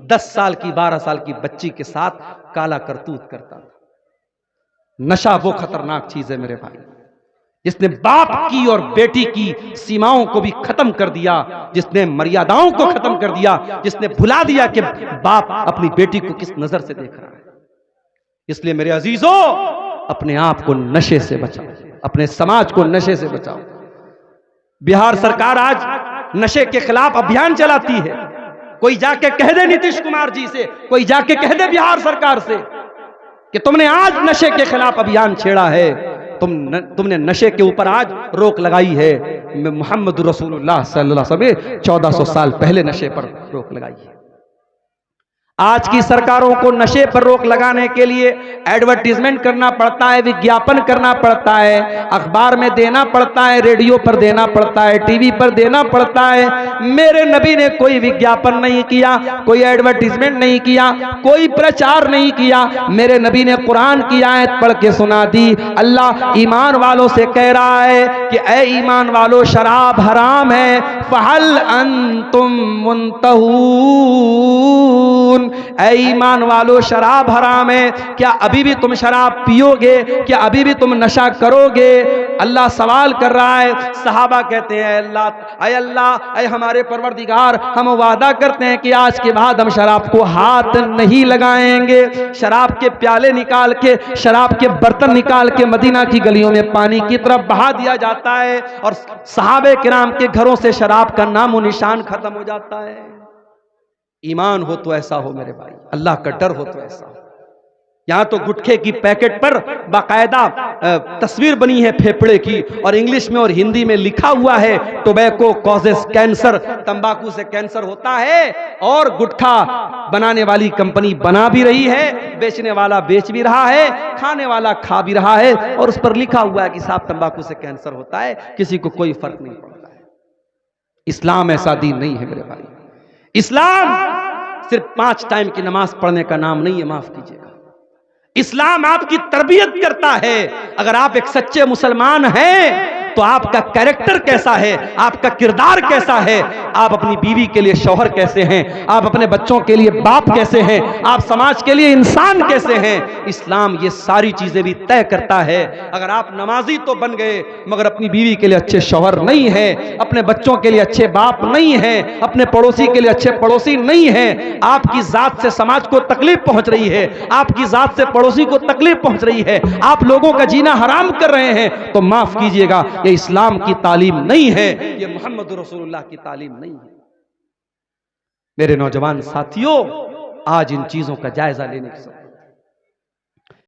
10 साल की 12 साल की बच्ची के साथ काला करतूत करता था। नशा वो खतरनाक चीज है मेरे भाई, जिसने बाप की और बेटी की सीमाओं को भी खत्म कर दिया, जिसने मर्यादाओं को खत्म कर दिया, जिसने भुला दिया कि बाप अपनी बेटी को किस नजर से देख रहा है। इसलिए मेरे अजीजों, अपने आप को नशे से बचाओ, अपने समाज को नशे से बचाओ। बिहार सरकार आज नशे के खिलाफ अभियान चलाती है। कोई जाके कह दे नीतीश कुमार जी से, कोई जाके कह दे बिहार सरकार से कि तुमने आज नशे के खिलाफ अभियान छेड़ा है, तुमने नशे के ऊपर आज रोक लगाई है। मोहम्मद रसूलुल्लाह सल्लल्लाहु अलैहि वसल्लम 1400 साल पहले नशे पर रोक लगाई है। आज की सरकारों को नशे पर रोक लगाने के लिए एडवर्टीजमेंट करना पड़ता है, विज्ञापन करना पड़ता है, अखबार में देना पड़ता है, रेडियो पर देना पड़ता है, टीवी पर देना पड़ता है। मेरे नबी ने कोई विज्ञापन नहीं किया, कोई एडवर्टीजमेंट नहीं किया, कोई प्रचार नहीं किया। मेरे नबी ने कुरान की आयत पढ़ के सुना दी। अल्लाह ईमान वालों से कह रहा है कि ऐ ईमान वालों, शराब हराम है, फहल अंतुम मुंतहून। ऐ ईमान वालों, शराब हराम है, क्या अभी भी तुम शराब पियोगे? क्या अभी भी तुम नशा करोगे? अल्लाह सवाल कर रहा है। सहाबा कहते हैं, अल्लाह, ऐ हमारे परवरदिगार, हम वादा करते हैं कि आज के बाद हम शराब को हाथ नहीं लगाएंगे। शराब के प्याले निकाल के, शराब के बर्तन निकाल के मदीना की गलियों में पानी की तरफ बहा दिया जाता है और सहाबे किराम के घरों से शराब का नामो निशान खत्म हो जाता है। ईमान हो तो ऐसा हो मेरे भाई, अल्लाह का डर हो तो ऐसा हो। यहां तो गुटखे की पैकेट पर बाकायदा तस्वीर बनी है फेफड़े की, और इंग्लिश में और हिंदी में लिखा हुआ है टोबैको कॉजेस कैंसर, तंबाकू से कैंसर होता है। और गुटखा बनाने वाली कंपनी बना भी रही है, बेचने वाला बेच भी रहा है, खाने वाला खा भी रहा है, और उस पर लिखा हुआ है कि साहब तंबाकू से कैंसर होता है, किसी को कोई फर्क नहीं पड़ता है। इस्लाम ऐसा दीन नहीं है मेरे भाई। इस्लाम सिर्फ 5 टाइम की नमाज पढ़ने का नाम नहीं है, माफ कीजिएगा। इस्लाम आपकी तरबियत करता है। अगर आप एक सच्चे मुसलमान हैं तो आपका कैरेक्टर कैसा है, आपका किरदार कैसा है, आप अपनी बीवी के लिए शौहर कैसे हैं, आप अपने बच्चों के लिए बाप कैसे हैं, आप समाज के लिए इंसान कैसे हैं, इस्लाम ये सारी चीजें भी तय करता है। अगर आप नमाजी तो बन गए मगर अपनी बीवी के लिए अच्छे शौहर नहीं है, अपने बच्चों के लिए अच्छे बाप नहीं है, अपने पड़ोसी के लिए अच्छे पड़ोसी नहीं है, आपकी जात से समाज को तकलीफ पहुंच रही है, आपकी जात से पड़ोसी को तकलीफ पहुंच रही है, आप लोगों का जीना हराम कर रहे हैं, तो माफ कीजिएगा, ये इस्लाम की तालीम नहीं है, ये मोहम्मद रसूलुल्लाह की तालीम नहीं है। मेरे नौजवान साथियों, आज इन चीजों का जायजा लेने की